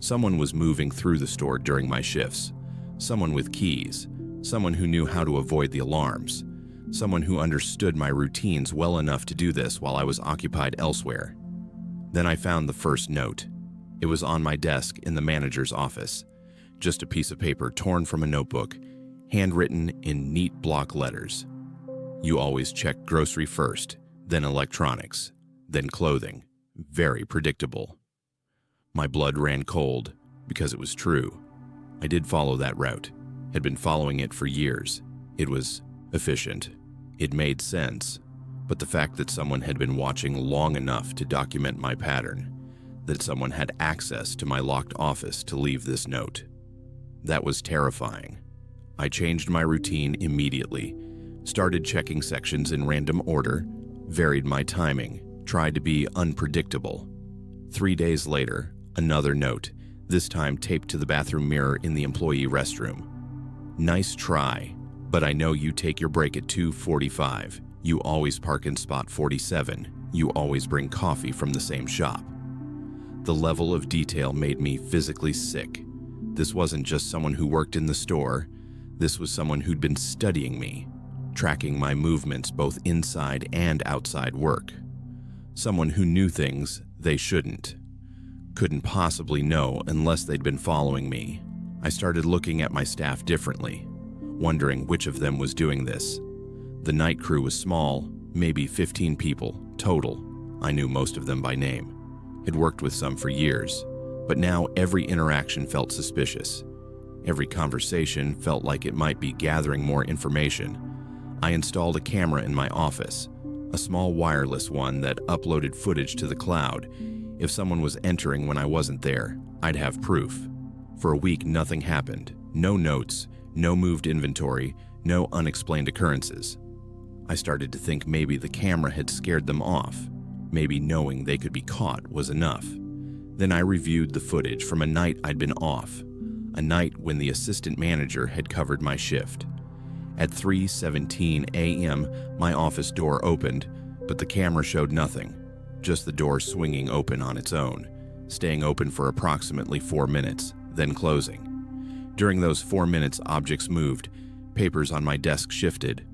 Someone was moving through the store during my shifts. Someone with keys. Someone who knew how to avoid the alarms. Someone who understood my routines well enough to do this while I was occupied elsewhere. Then I found the first note. It was on my desk in the manager's office. Just a piece of paper torn from a notebook, handwritten in neat block letters. You always check grocery first, then electronics, then clothing. Very predictable. My blood ran cold because it was true. I did follow that route, had been following it for years. It was efficient. It made sense. But the fact that someone had been watching long enough to document my pattern, that someone had access to my locked office to leave this note, that was terrifying. I changed my routine immediately, started checking sections in random order, varied my timing, tried to be unpredictable. 3 days later, another note, this time taped to the bathroom mirror in the employee restroom. Nice try, but I know you take your break at 2:45. You always park in spot 47. You always bring coffee from the same shop. The level of detail made me physically sick. This wasn't just someone who worked in the store. This was someone who'd been studying me, tracking my movements both inside and outside work. Someone who knew things they shouldn't. Couldn't possibly know unless they'd been following me. I started looking at my staff differently, wondering which of them was doing this. The night crew was small, maybe 15 people total. I knew most of them by name. Had worked with some for years, but now every interaction felt suspicious. Every conversation felt like it might be gathering more information. I installed a camera in my office, a small wireless one that uploaded footage to the cloud. If someone was entering when I wasn't there, I'd have proof. For a week, nothing happened. No notes, no moved inventory, no unexplained occurrences. I started to think maybe the camera had scared them off. Maybe knowing they could be caught was enough. Then I reviewed the footage from a night I'd been off, a night when the assistant manager had covered my shift. At 3:17 a.m., my office door opened, but the camera showed nothing, just the door swinging open on its own, staying open for approximately 4 minutes, then closing. During those 4 minutes, objects moved, papers on my desk shifted,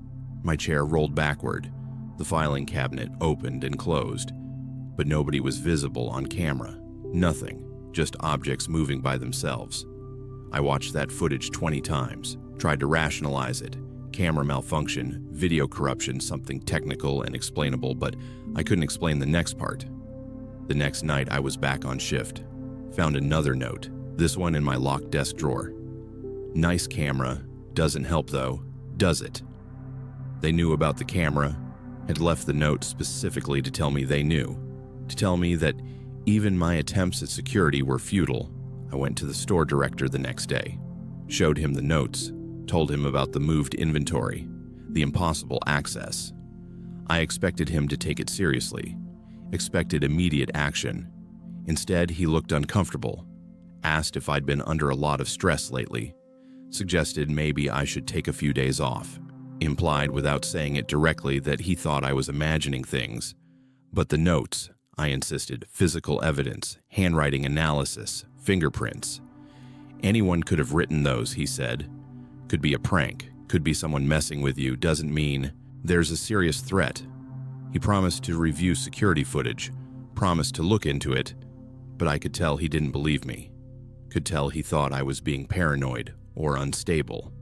my chair rolled backward, the filing cabinet opened and closed, but nobody was visible on camera. Nothing, just objects moving by themselves. I watched that footage 20 times, tried to rationalize it. Camera malfunction, video corruption, something technical and explainable, but I couldn't explain the next part. The next night I was back on shift. Found another note, this one in my locked desk drawer. Nice camera, doesn't help though, does it? They knew about the camera, had left the note specifically to tell me they knew, to tell me that even my attempts at security were futile. I went to the store director the next day, showed him the notes, told him about the moved inventory, the impossible access. I expected him to take it seriously, expected immediate action. Instead, he looked uncomfortable, asked if I'd been under a lot of stress lately, suggested maybe I should take a few days off, implied without saying it directly that he thought I was imagining things. But the notes, I insisted, physical evidence, handwriting analysis, fingerprints. Anyone could have written those, he said. Could be a prank, could be someone messing with you, doesn't mean there's a serious threat. He promised to review security footage, promised to look into it, but I could tell he didn't believe me. Could tell he thought I was being paranoid or unstable.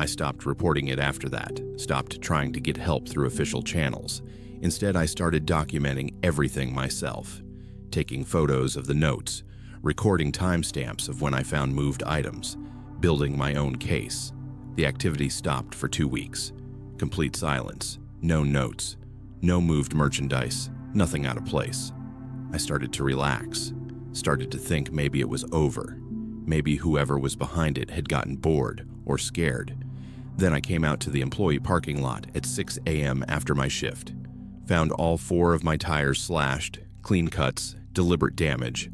I stopped reporting it after that, stopped trying to get help through official channels. Instead, I started documenting everything myself, taking photos of the notes, recording timestamps of when I found moved items, building my own case. The activity stopped for 2 weeks. Complete silence, no notes, no moved merchandise, nothing out of place. I started to relax, started to think maybe it was over. Maybe whoever was behind it had gotten bored or scared. Then I came out to the employee parking lot at 6 a.m. after my shift. Found all 4 of my tires slashed, clean cuts, deliberate damage.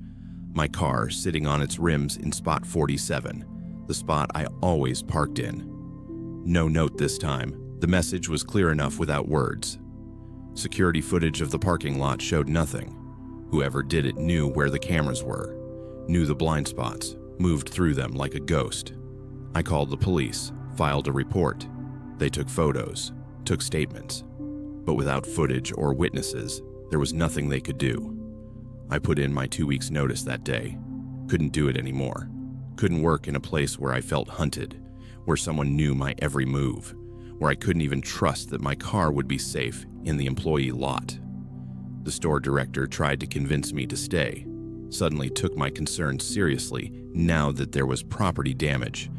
My car sitting on its rims in spot 47, the spot I always parked in. No note this time. The message was clear enough without words. Security footage of the parking lot showed nothing. Whoever did it knew where the cameras were, knew the blind spots, moved through them like a ghost. I called the police, filed a report. They took photos, took statements. But without footage or witnesses, there was nothing they could do. I put in my 2 weeks' notice that day. Couldn't do it anymore. Couldn't work in a place where I felt hunted, where someone knew my every move, where I couldn't even trust that my car would be safe in the employee lot. The store director tried to convince me to stay, suddenly took my concerns seriously now that there was property damage,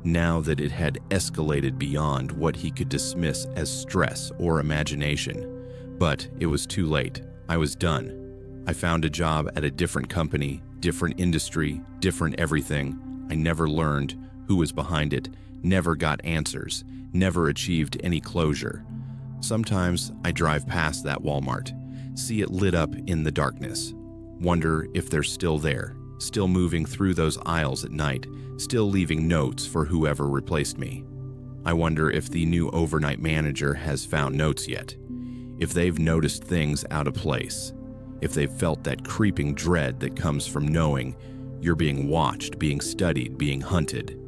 now that it had escalated beyond what he could dismiss as stress or imagination. But it was too late. I was done. I found a job at a different company, different industry, different everything. I never learned who was behind it, never got answers, never achieved any closure. Sometimes I drive past that Walmart, see it lit up in the darkness, wonder if they're still there, still moving through those aisles at night, still leaving notes for whoever replaced me. I wonder if the new overnight manager has found notes yet, if they've noticed things out of place, if they've felt that creeping dread that comes from knowing you're being watched, being studied, being hunted.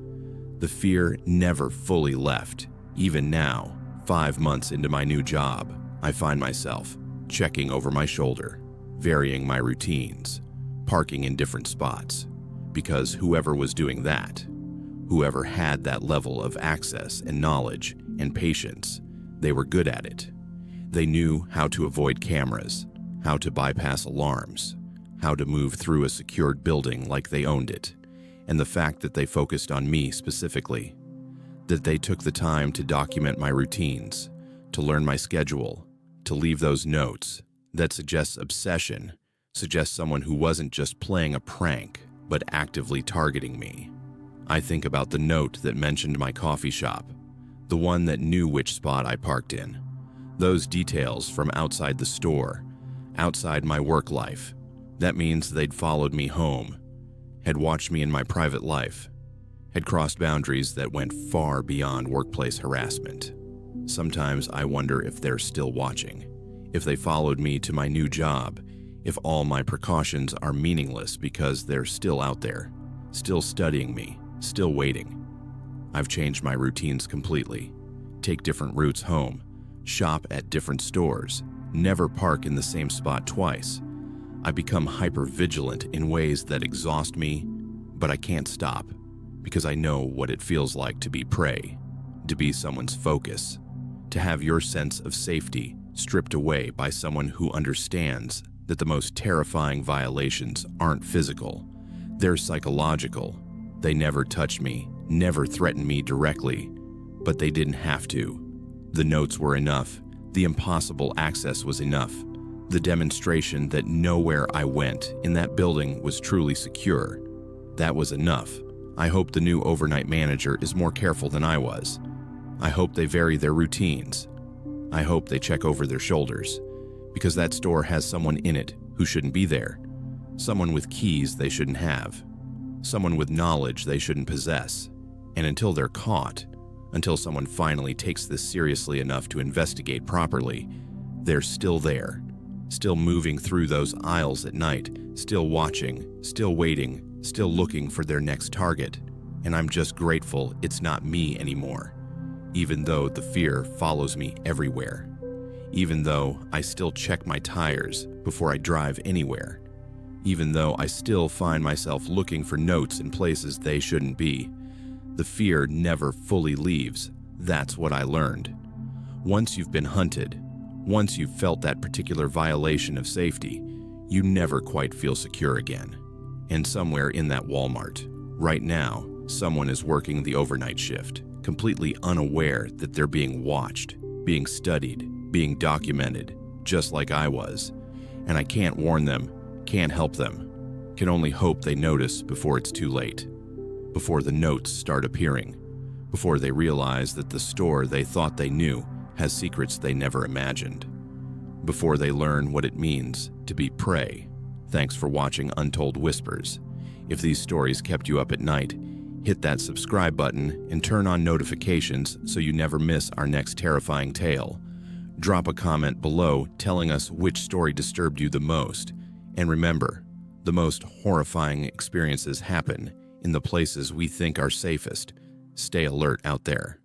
The fear never fully left. Even now, 5 months into my new job, I find myself checking over my shoulder, varying my routines, parking in different spots, because whoever was doing that, whoever had that level of access and knowledge and patience, they were good at it. They knew how to avoid cameras, how to bypass alarms, how to move through a secured building like they owned it, and the fact that they focused on me specifically, that they took the time to document my routines, to learn my schedule, to leave those notes, that suggests obsession, suggests someone who wasn't just playing a prank, but actively targeting me. I think about the note that mentioned my coffee shop, the one that knew which spot I parked in, those details from outside the store, outside my work life. That means they'd followed me home, had watched me in my private life, had crossed boundaries that went far beyond workplace harassment. Sometimes I wonder if they're still watching, if they followed me to my new job, if all my precautions are meaningless because they're still out there, still studying me, still waiting. I've changed my routines completely. Take different routes home, shop at different stores, never park in the same spot twice. I become hyper-vigilant in ways that exhaust me, but I can't stop because I know what it feels like to be prey, to be someone's focus, to have your sense of safety stripped away by someone who understands that the most terrifying violations aren't physical, they're psychological. They never touched me, never threatened me directly, but they didn't have to. The notes were enough. The impossible access was enough. The demonstration that nowhere I went in that building was truly secure. That was enough. I hope the new overnight manager is more careful than I was. I hope they vary their routines. I hope they check over their shoulders, because that store has someone in it who shouldn't be there, someone with keys they shouldn't have, someone with knowledge they shouldn't possess. And until they're caught, until someone finally takes this seriously enough to investigate properly, they're still there, still moving through those aisles at night, still watching, still waiting, still looking for their next target. And I'm just grateful it's not me anymore, even though the fear follows me everywhere, even though I still check my tires before I drive anywhere, even though I still find myself looking for notes in places they shouldn't be. The fear never fully leaves. That's what I learned. Once you've been hunted, once you've felt that particular violation of safety, you never quite feel secure again. And somewhere in that Walmart, right now, someone is working the overnight shift, completely unaware that they're being watched, being studied, being documented, just like I was. And I can't warn them, can't help them, can only hope they notice before it's too late. before the notes start appearing, before they realize that the store they thought they knew has secrets they never imagined, before they learn what it means to be prey. Thanks for watching Untold Whispers. If these stories kept you up at night, hit that subscribe button and turn on notifications so you never miss our next terrifying tale. Drop a comment below telling us which story disturbed you the most. And remember, the most horrifying experiences happen in the places we think are safest. Stay alert out there.